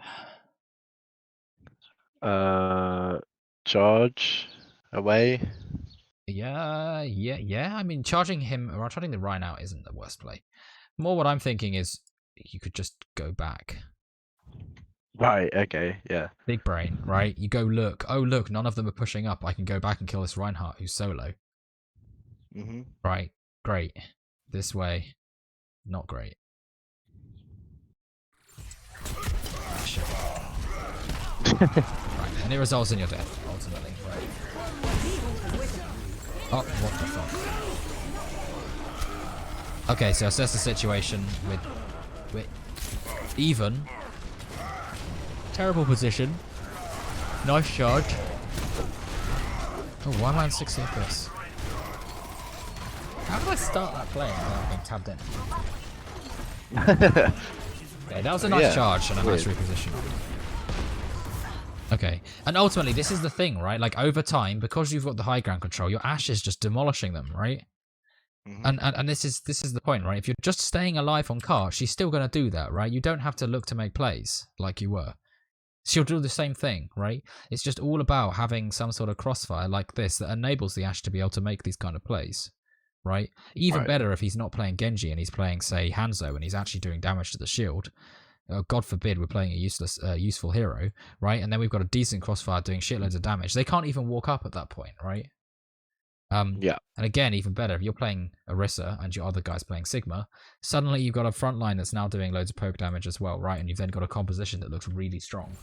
Charge away. Yeah. I mean, charging the Rhine out isn't the worst play. More what I'm thinking is you could just go back. Right, okay, yeah. Big brain, right? You go look. Oh, look, none of them are pushing up. I can go back and kill this Reinhardt who's solo. Mm-hmm. Right, great. This way, not great. Shit. Right, and it results in your death, ultimately. Right. Oh, what the fuck? Okay, so assess the situation with even. Terrible position. Nice charge. Oh, why am I on 60 FPS? How did I start that play without being tabbed in? Okay, that was a nice charge and a nice reposition. Okay, and ultimately this is the thing, right? Like over time, because you've got the high ground control, your Ashe is just demolishing them, right? Mm-hmm. And this is the point, right? If you're just staying alive on cart, she's still going to do that, right? You don't have to look to make plays like you were. She'll do the same thing, right? It's just all about having some sort of crossfire like this that enables the Ashe to be able to make these kind of plays, right? Even better if he's not playing Genji and he's playing, say, Hanzo and he's actually doing damage to the shield. God forbid we're playing a useful hero, right? And then we've got a decent crossfire doing shitloads of damage. They can't even walk up at that point, right? And again, even better, if you're playing Orisa and your other guy's playing Sigma, suddenly you've got a front line that's now doing loads of poke damage as well, right? And you've then got a composition that looks really strong.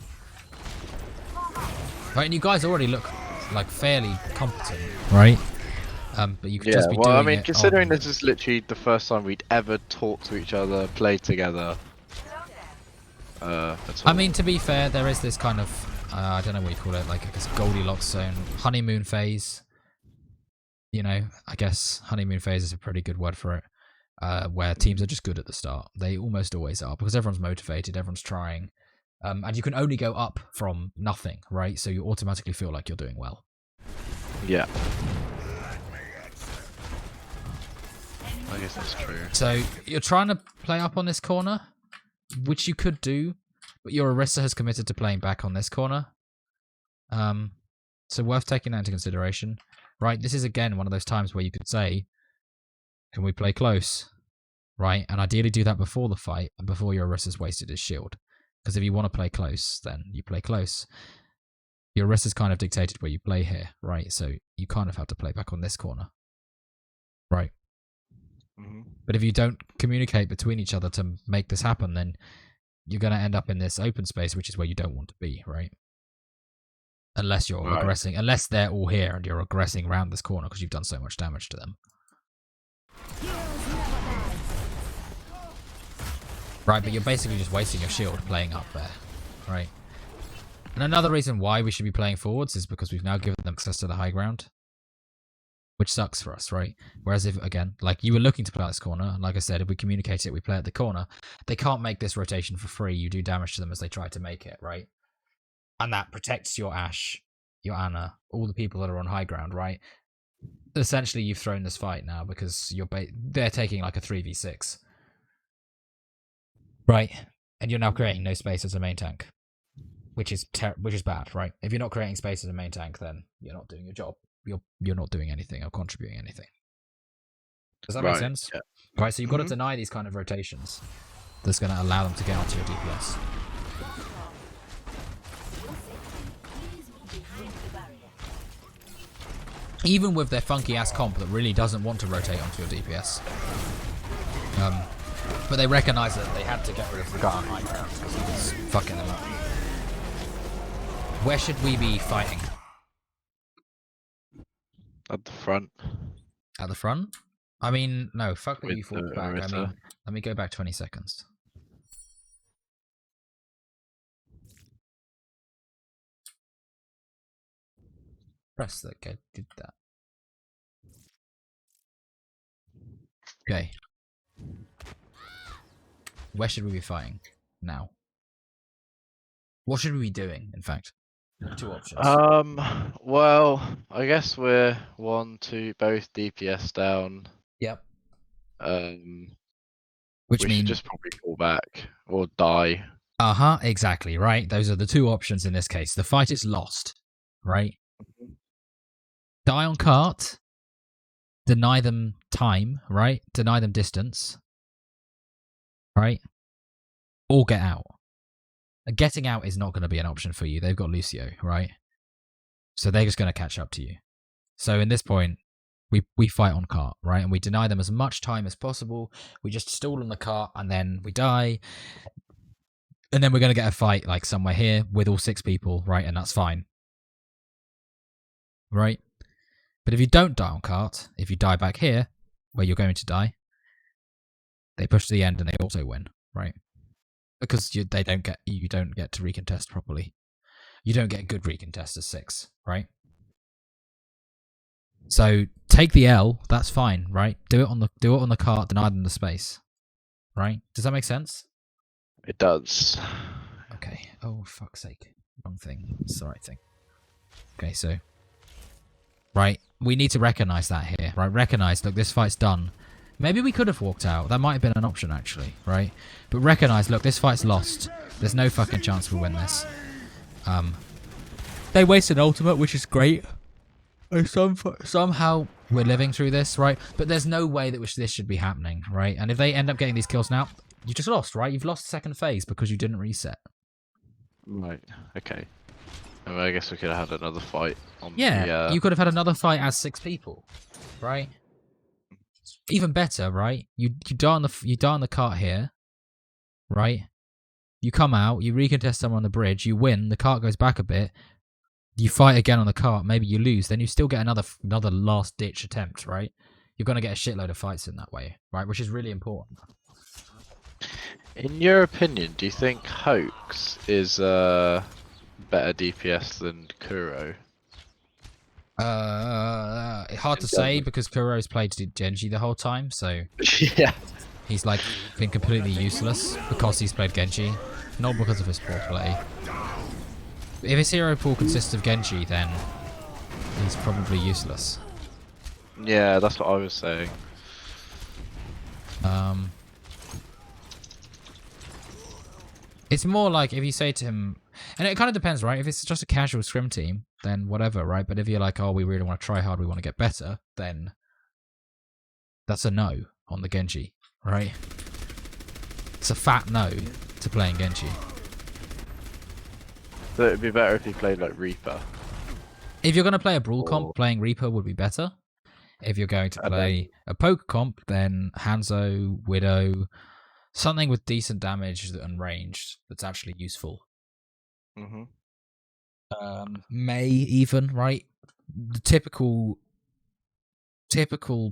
Right, and you guys already look like fairly competent, right? But you could just be doing I mean, considering this is literally the first time we'd ever talked to each other, played together. I mean, to be fair, there is this kind of, I don't know what you call it, like I guess Goldilocks zone, honeymoon phase. you know, I guess honeymoon phase is a pretty good word for it. Where teams are just good at the start. They almost always are because everyone's motivated, everyone's trying, and you can only go up from nothing, right? So you automatically feel like you're doing well. Yeah. I guess that's true. So you're trying to play up on this corner, which you could do, but your Orisa has committed to playing back on this corner. So worth taking that into consideration, right? This is again one of those times where you could say, "Can we play close?" Right, and ideally do that before the fight and before your Orisa's wasted his shield. Because if you want to play close, then you play close. Your Orisa's kind of dictated where you play here, right? So you kind of have to play back on this corner, right? But if you don't communicate between each other to make this happen, then you're going to end up in this open space, which is where you don't want to be, right? Unless you're aggressing, unless they're all here and you're aggressing around this corner because you've done so much damage to them. Right, but you're basically just wasting your shield playing up there, right? And another reason why we should be playing forwards is because we've now given them access to the high ground. Which sucks for us, right? Whereas if, again, like you were looking to play out this corner, like I said, if we communicate it, we play at the corner, they can't make this rotation for free. You do damage to them as they try to make it, right? And that protects your Ashe, your Ana, all the people that are on high ground, right? Essentially, you've thrown this fight now because they're taking like a 3v6. Right? And you're now creating no space as a main tank. Which is bad, right? If you're not creating space as a main tank, then you're not doing your job. You're not doing anything or contributing anything. Does that make sense? Yeah. Right, so you've got to deny these kind of rotations. That's going to allow them to get onto your DPS. Even with their funky ass comp that really doesn't want to rotate onto your DPS. But they recognise that they had to get rid of the guy on high ground because he was fucking them up. Where should we be fighting? At the front. At the front? I mean, no, fuck that you fought back. Orisa. I mean, let me go back 20 seconds. Press that, okay, did that. Okay. Where should we be fighting now? What should we be doing, in fact? Two options. Well, I guess we're 1, 2, both DPS down. Yep. Which means just probably fall back or die. Exactly, right? Those are the two options in this case. The fight is lost, right? Die on cart, deny them time, right? Deny them distance, right? Or get out. Getting out is not going to be an option for you. They've got Lucio, right? So they're just going to catch up to you. So in this point, we fight on cart, right? And we deny them as much time as possible. We just stall on the cart and then we die. And then we're going to get a fight like somewhere here with all 6 people, right? And that's fine. Right? But if you don't die on cart, if you die back here, where you're going to die, they push to the end and they also win, right? Because you don't get to recontest properly. You don't get good recontest as 6, right? So take the L, that's fine, right? Do it on the cart, deny them the space. Right? Does that make sense? It does. Okay. Oh, fuck's sake. Wrong thing. It's the right thing. Okay, so right, we need to recognize that here, right? Recognize, look, this fight's done. Maybe we could have walked out. That might have been an option, actually, right? But recognize, look, this fight's lost. There's no fucking chance we'll win this. They wasted an ultimate, which is great. Somehow we're living through this, right? But there's no way that this should be happening, right? And if they end up getting these kills now, you just lost, right? You've lost second phase because you didn't reset. Right, okay. I guess we could have had another fight on you could have had another fight as 6 people, right? Even better, right? You die on the cart here, right? You come out, you recontest someone on the bridge, you win, the cart goes back a bit, you fight again on the cart, maybe you lose, then you still get another last ditch attempt, right? You're gonna get a shitload of fights in that way, right? Which is really important. In your opinion, do you think Hoax is better DPS than Kuro? Hard to say because Kuro's played Genji the whole time, so Yeah. he's like been completely useless because he's played Genji, not because of his poor play. If his hero pool consists of Genji, then he's probably useless. Yeah, that's what I was saying. It's more like if you say to him, and it kind of depends, right? If it's just a casual scrim team, then whatever, right? But if you're like, oh, we really want to try hard, we want to get better, then that's a no on the Genji, right? It's a fat no to playing Genji. So it'd be better if he played like Reaper. If you're going to play a Brawl comp, playing Reaper would be better. If you're going to play a poke comp, then Hanzo, Widow, something with decent damage and range that's actually useful. Mm-hmm. May even, right? The typical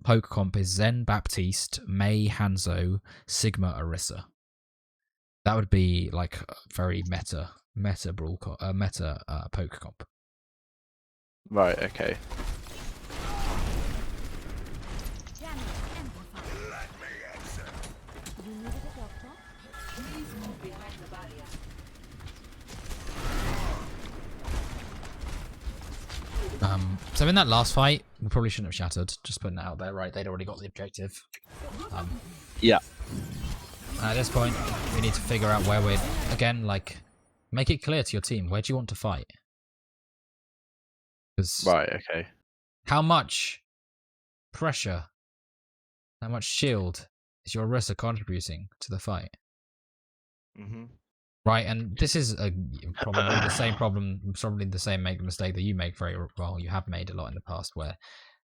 poke comp is Zen, Baptiste, May, Hanzo, Sigma, Orisa. That would be like a very meta Brawl meta poke comp. Right, okay. So in that last fight, we probably shouldn't have shattered. Just putting it out there, right? They'd already got the objective. Yeah. At this point, we need to figure out where we're, again, like, make it clear to your team. Where do you want to fight? Right, okay. How much pressure, how much shield is your Orisa contributing to the fight? Mm-hmm. Right, and this is probably the same problem, probably the same mistake that you make very well. You have made a lot in the past where,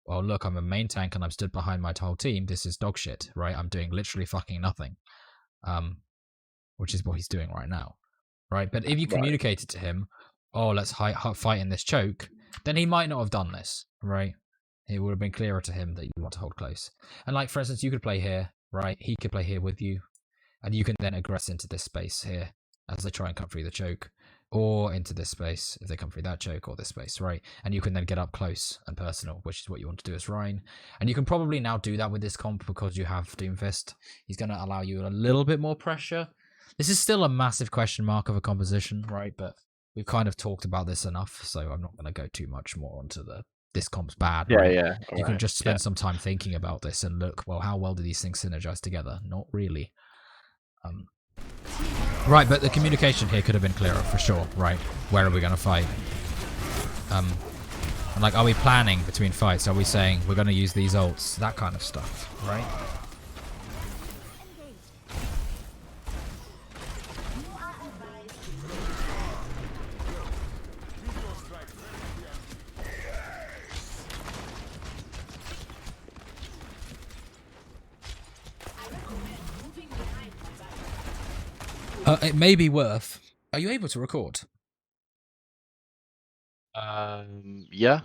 well, look, I'm a main tank and I'm stood behind my whole team. This is dog shit, right? I'm doing literally fucking nothing, which is what he's doing right now, right? But if you communicated to him, oh, let's fight in this choke, then he might not have done this, right? It would have been clearer to him that you want to hold close. And like, for instance, you could play here, right? He could play here with you, and you can then aggress into this space here as they try and come through the choke, or into this space if they come through that choke, or this space, right? And you can then get up close and personal, which is what you want to do as Rhine. And you can probably now do that with this comp because you have Doomfist. He's going to allow you a little bit more pressure. This is still a massive question mark of a composition, right? But we've kind of talked about this enough, so I'm not going to go too much more onto this comp's bad, right? Yeah. You can just spend some time thinking about this and look, well, how well do these things synergize together? Not really. Right, but the communication here could have been clearer for sure, right? Where are we going to fight? And like, are we planning between fights? Are we saying we're going to use these ults? That kind of stuff, right? It may be worth. Are you able to record? Yeah.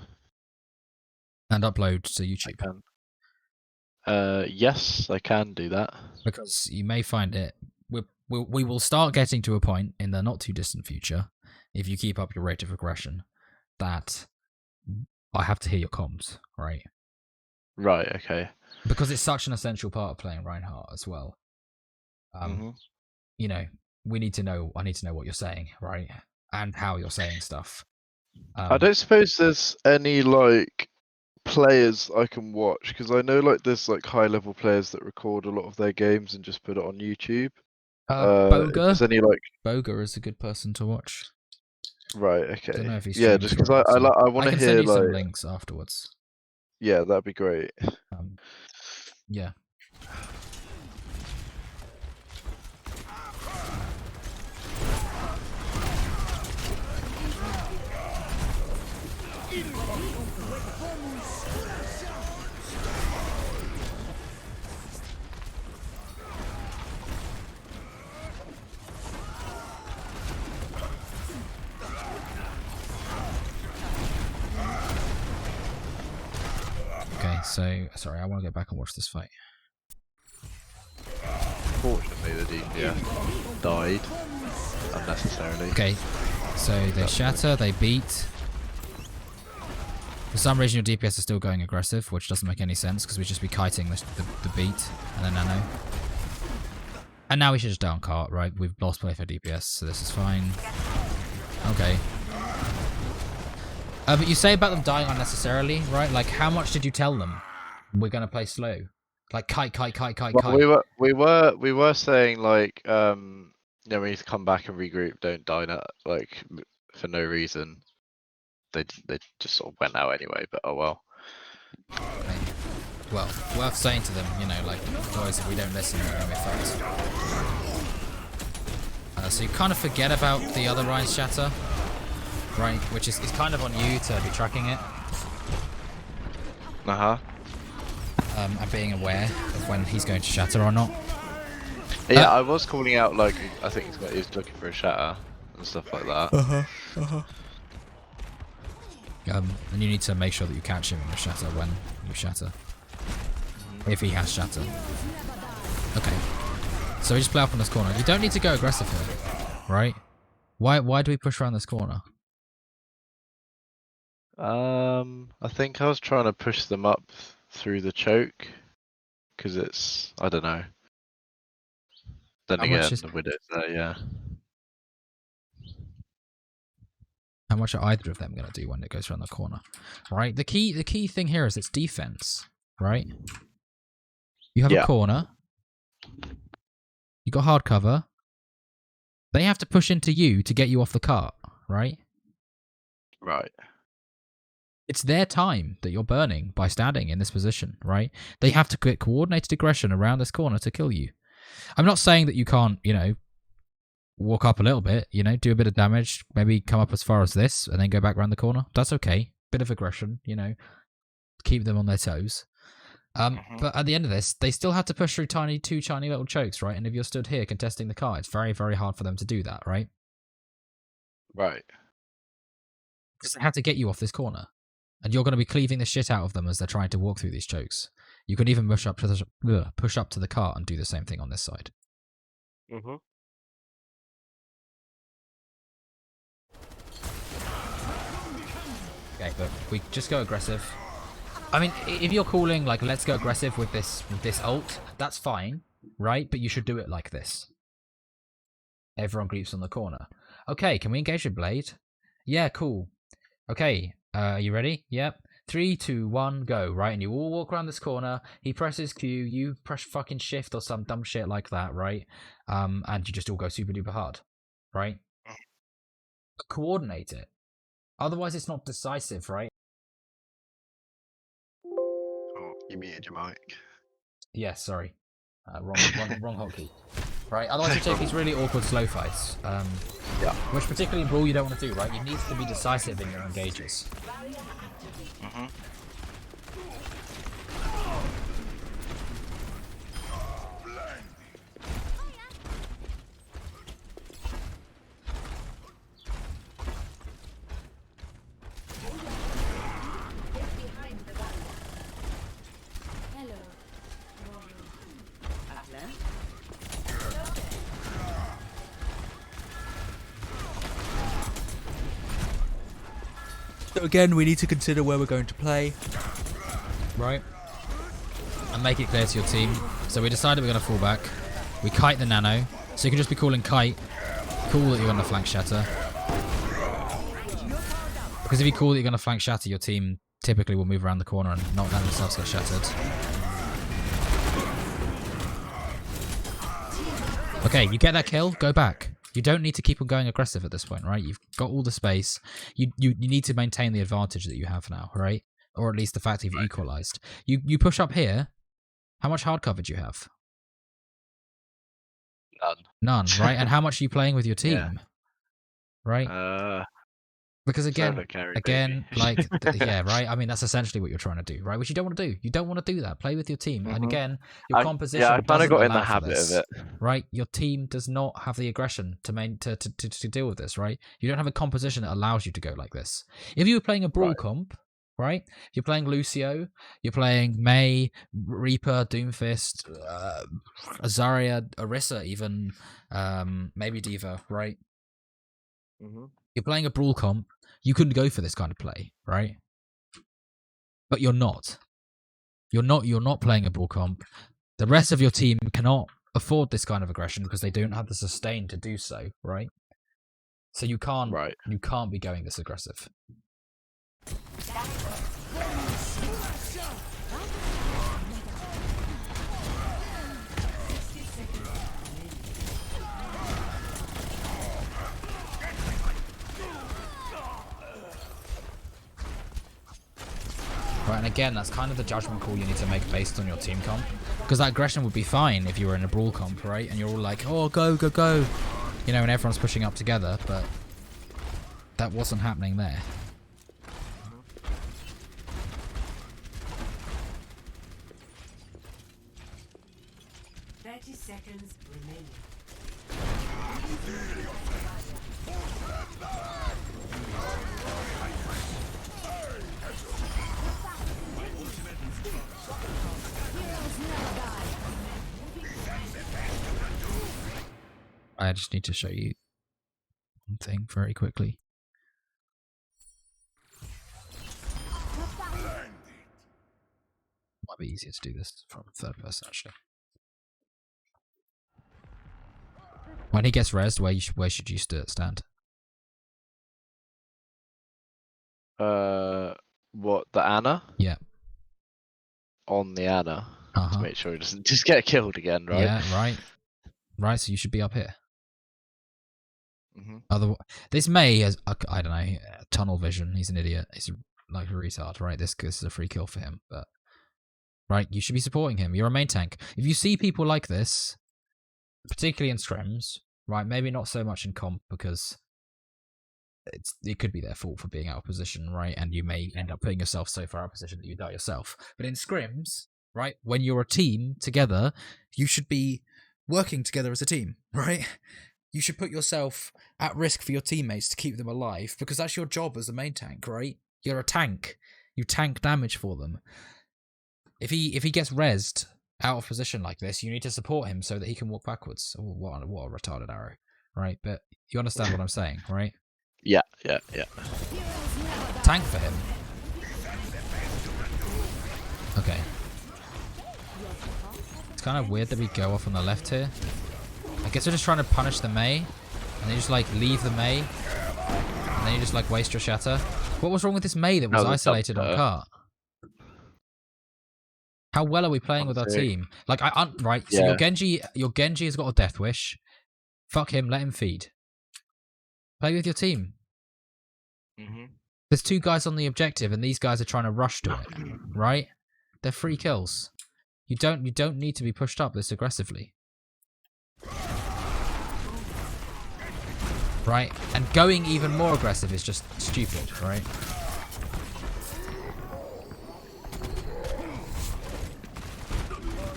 And upload to YouTube? I can. Yes, I can do that. Because you may find it. We will start getting to a point in the not too distant future, if you keep up your rate of regression, that I have to hear your comms, right? Right, okay. Because it's such an essential part of playing Reinhardt as well. You know, I need to know what you're saying, right? And how you're saying stuff. I don't suppose there's any like players I can watch, because I know like there's like high level players that record a lot of their games and just put it on YouTube. Boga. Is any like Boga is a good person to watch. Right, okay. Don't know if he's just because I want to hear, I can send you like, some links afterwards. Yeah, that'd be great. Yeah. Okay, so sorry, I want to go back and watch this fight. Fortunately, the DPS died unnecessarily. Okay, so they shatter, they beat. For some reason, your DPS is still going aggressive, which doesn't make any sense because we'd just be kiting the beat and then nano. And now we should just die on cart, right? We've lost play for DPS, so this is fine. Okay. But you say about them dying unnecessarily, right? Like, how much did you tell them? We're gonna play slow. Like kite. Well, we were saying like we need to come back and regroup. Don't die like for no reason. They just sort of went out anyway. But oh well. Okay. Well, worth saying to them, you know, like, boys, if we don't listen, we're gonna be fucked. So you kind of forget about the other Ryan's chatter, right? Which is kind of on you to be tracking it. And being aware of when he's going to shatter or not. Yeah, I was calling out like I think he's looking for a shatter and stuff like that. And you need to make sure that you catch him in the shatter when you shatter. If he has shatter. Okay. So we just play up on this corner. You don't need to go aggressive here, right? Why do we push around this corner? I think I was trying to push them up through the choke because it's I don't know. Then again, the widow's there, yeah. How much are either of them going to do when it goes around the corner? Right? The key thing here is it's defense, right? You have a corner. You got hard cover. They have to push into you to get you off the cart, right? Right. It's their time that you're burning by standing in this position, right? They have to get coordinated aggression around this corner to kill you. I'm not saying that you can't, you know, walk up a little bit, you know, do a bit of damage, maybe come up as far as this and then go back around the corner. That's okay. Bit of aggression, you know, keep them on their toes. But at the end of this, they still have to push through two tiny little chokes, right? And if you're stood here contesting the car, it's very, very hard for them to do that, right? Right. Because they have to get you off this corner. And you're going to be cleaving the shit out of them as they're trying to walk through these chokes. You can even push up to the cart and do the same thing on this side. Okay, but we just go aggressive. I mean, if you're calling like let's go aggressive with this ult, that's fine, right? But you should do it like this. Everyone groups on the corner. Okay, can we engage with Blade? Yeah, cool. Okay, are you ready? Yep. 3, 2, 1, go, right? And you all walk around this corner. He presses Q, you press fucking shift or some dumb shit like that, right? And you just all go super duper hard, right? Coordinate it. Otherwise, it's not decisive, right? Oh, you muted your mic. Yeah, sorry. Wrong hotkey. Right, otherwise you take these really awkward slow fights. Which particularly in Brawl you don't want to do, right? You need to be decisive in your engages. So again, we need to consider where we're going to play. Right. And make it clear to your team. So we decided we're going to fall back. We kite the nano. So you can just be calling kite. Cool that you're going to flank shatter. Because if you call that you're going to flank shatter, your team typically will move around the corner and not let themselves get shattered. Okay, you get that kill, go back. You don't need to keep on going aggressive at this point, right? You've got all the space. You need to maintain the advantage that you have now, right? Or at least the fact that you've equalized. You push up here. How much hard cover do you have? None, right? And how much are you playing with your team? Yeah. Right? Because again, like, yeah, right? I mean, that's essentially what you're trying to do, right? Which you don't want to do. You don't want to do that. Play with your team. And again, your composition I kind of got in the allow for habit this, of it. right? Your team does not have the aggression to deal with this, right? You don't have a composition that allows you to go like this. If you were playing a Brawl comp, right? If you're playing Lucio, you're playing Mei, Reaper, Doomfist, Zarya, Orisa even, maybe Diva, right? You're playing a Brawl comp, you couldn't go for this kind of play, right? but you're not. You're not playing a brawl comp. The rest of your team cannot afford this kind of aggression because they don't have the sustain to do so, right? So you can't be going this aggressive. Right, and again, that's kind of the judgment call you need to make based on your team comp. Because that aggression would be fine if you were in a brawl comp, right? And you're all like, oh, go, go, go. You know, and everyone's pushing up together, but that wasn't happening there. Seconds remaining. I just need to show you one thing very quickly. Might be easier to do this from third person, actually. When he gets rezzed, where should you stand? What, the Ana? Yeah. On the Ana. Uh-huh. To make sure he doesn't just get killed again, right? Yeah, right. Right, so you should be up here. Mm-hmm. Otherwise, this Mei has, I don't know, tunnel vision. He's an idiot. He's like a retard, right? This is a free kill for him, but right, you should be supporting him. You're a main tank. If you see people like this, particularly in scrims, right? Maybe not so much in comp because it could be their fault for being out of position, right? And you may end up putting yourself so far out of position that you die yourself. But in scrims, right, when you're a team together, you should be working together as a team, right? You should put yourself at risk for your teammates to keep them alive because that's your job as a main tank, right? You're a tank. You tank damage for them. If he gets rezzed out of position like this, you need to support him so that he can walk backwards. Oh, what a retarded arrow, right? But you understand what I'm saying, right? Yeah. Tank for him. Okay. It's kind of weird that we go off on the left here. I guess we're just trying to punish the Mei, and then you just like leave the Mei, and then you just like waste your shatter. What was wrong with this Mei that was isolated on cart? How well are we playing with our team? Like right, so your Genji has got a death wish. Fuck him, let him feed. Play with your team. Mm-hmm. There's 2 guys on the objective, and these guys are trying to rush to it, right? They're free kills. You don't need to be pushed up this aggressively. Right? And going even more aggressive is just stupid, right?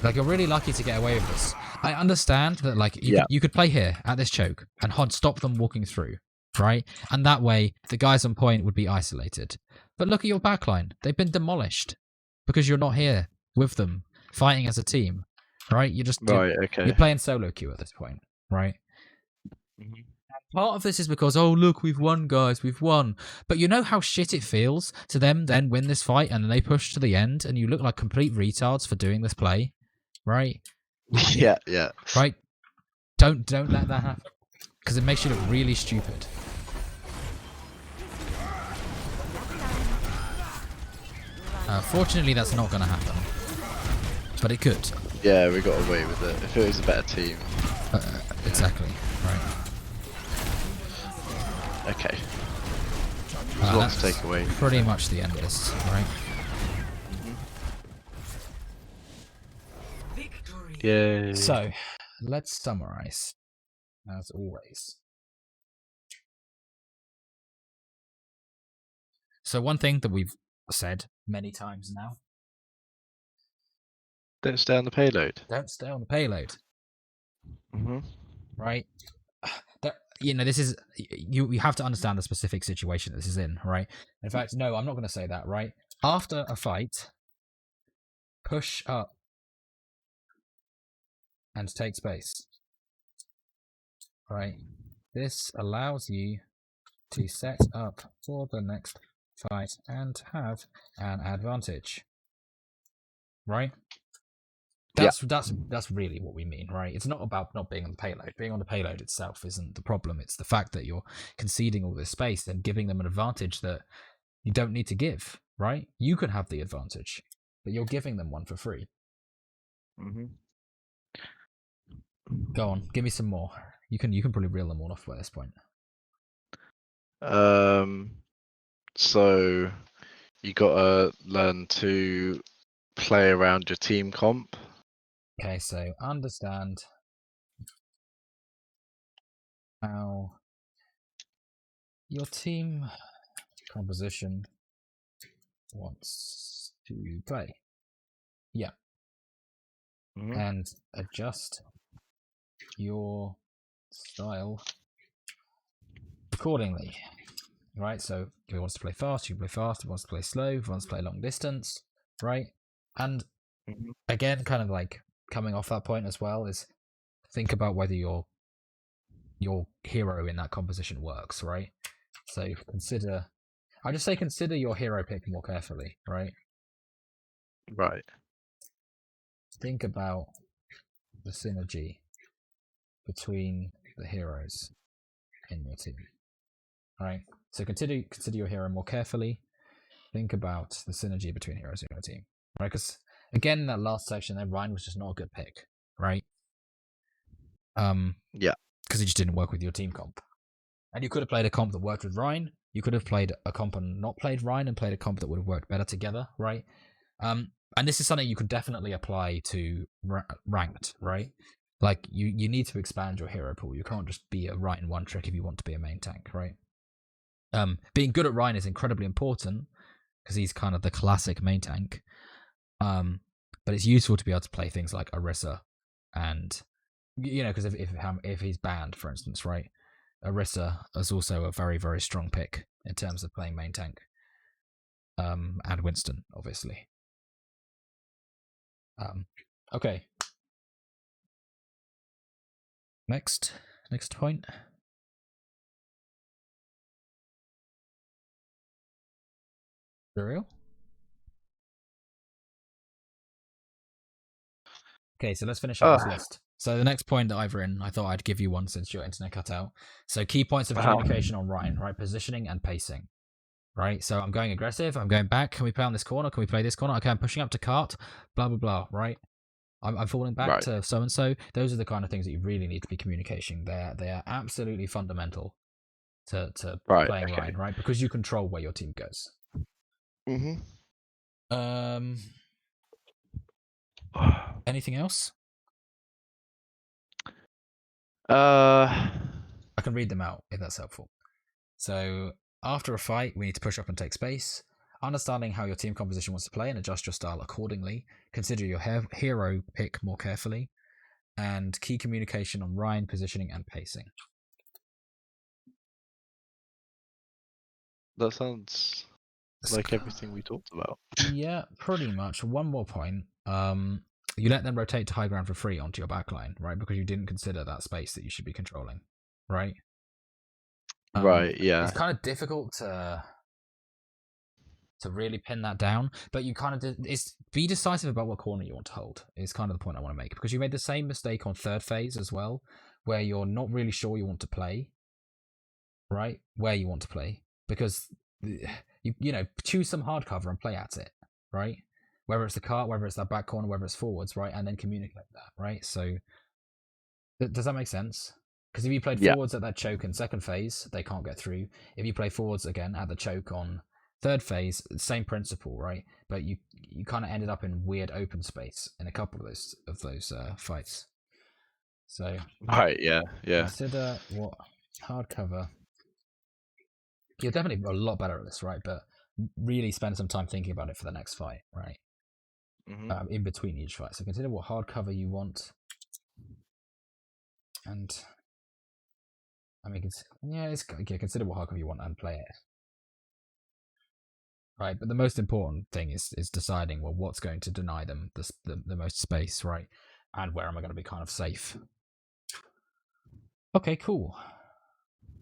Like, you're really lucky to get away with this. I understand that, like, you could play here at this choke and stop them walking through, right? And that way, the guys on point would be isolated. But look at your backline. They've been demolished because you're not here with them, fighting as a team, right? You're playing solo queue at this point, right? Mm-hmm. Part of this is because, oh, look, we've won, guys, we've won. But you know how shit it feels to them then win this fight and then they push to the end and you look like complete retards for doing this play, right? Yeah. Right? Don't let that happen because it makes you look really stupid. Fortunately, that's not going to happen, but it could. Yeah, we got away with it. If it was a better team. Exactly, right. Okay. There's a lot to take away. Pretty much the end of this, right? Yay. So, let's summarize, as always. So one thing that we've said many times now. Don't stay on the payload. Don't stay on the payload. Mm-hmm. Right? This is... You have to understand the specific situation that this is in, right? In fact, no, I'm not going to say that, right? After a fight, push up and take space. Right? This allows you to set up for the next fight and have an advantage. Right? That's really what we mean, right? It's not about not being on the payload. Being on the payload itself isn't the problem. It's the fact that you're conceding all this space and giving them an advantage that you don't need to give, right? You can have the advantage, but you're giving them one for free. Go on, give me some more. You can probably reel them all off by this point. So you gotta learn to play around your team comp. Okay, so understand how your team composition wants to play. Yeah. And adjust your style accordingly. Right? So if he wants to play fast, you play fast. If he wants to play slow, if he wants to play long distance, right? And again, kind of like coming off that point as well, is think about whether your hero in that composition works, right? So consider your hero pick more carefully, right? Right. Think about the synergy between the heroes in your team, right? So consider your hero more carefully. Think about the synergy between heroes in your team, right? Because again, in that last section, there, Ryan was just not a good pick, right? Yeah. Because he just didn't work with your team comp. And you could have played a comp that worked with Ryan. You could have played a comp and not played Ryan and played a comp that would have worked better together, right? And this is something you could definitely apply to ranked, right? Like you need to expand your hero pool. You can't just be a Ryan one trick if you want to be a main tank, right? Being good at Ryan is incredibly important because he's kind of the classic main tank. But it's useful to be able to play things like Orisa, and because if he's banned, for instance, right? Orisa is also a very, very strong pick in terms of playing main tank. And Winston, obviously. Okay. Next point. Zereul? Okay, so let's finish up this list. So the next point that I've written, I thought I'd give you one since your internet cut out. So key points of communication on Ryan, right? Positioning and pacing. Right? So I'm going aggressive, I'm going back. Can we play on this corner? Can we play this corner? Okay, I'm pushing up to cart, blah blah blah, right? I'm falling back to so and so. Those are the kind of things that you really need to be communicating. They are absolutely fundamental to playing Ryan, right? Because you control where your team goes. Anything else? I can read them out if that's helpful. So after a fight, we need to push up and take space. Understanding how your team composition wants to play and adjust your style accordingly. Consider your hero pick more carefully. And key communication on Ryan, positioning, and pacing. That sounds like everything we talked about. Yeah, pretty much. One more point. You let them rotate to high ground for free onto your backline, right? Because you didn't consider that space that you should be controlling, right? Right, yeah. It's kind of difficult to really pin that down, but you kind of be decisive about what corner you want to hold is kind of the point I want to make, because you made the same mistake on third phase as well, where you're not really sure you want to play, right? Where you want to play, because you choose some hard cover and play at it, right? Whether it's the cart, whether it's that back corner, whether it's forwards, right? And then communicate that, right? So does that make sense? Because if you played forwards at that choke in second phase, they can't get through. If you play forwards again at the choke on third phase, same principle, right? But you kind of ended up in weird open space in a couple of those fights. So consider what hard cover. You're definitely a lot better at this, right? But really spend some time thinking about it for the next fight, right? In between each fight. So consider what hard cover you want, and I mean, consider what hard cover you want and play it. Right, but the most important thing is deciding, well, what's going to deny them the most space, right? And where am I going to be kind of safe? Okay, cool.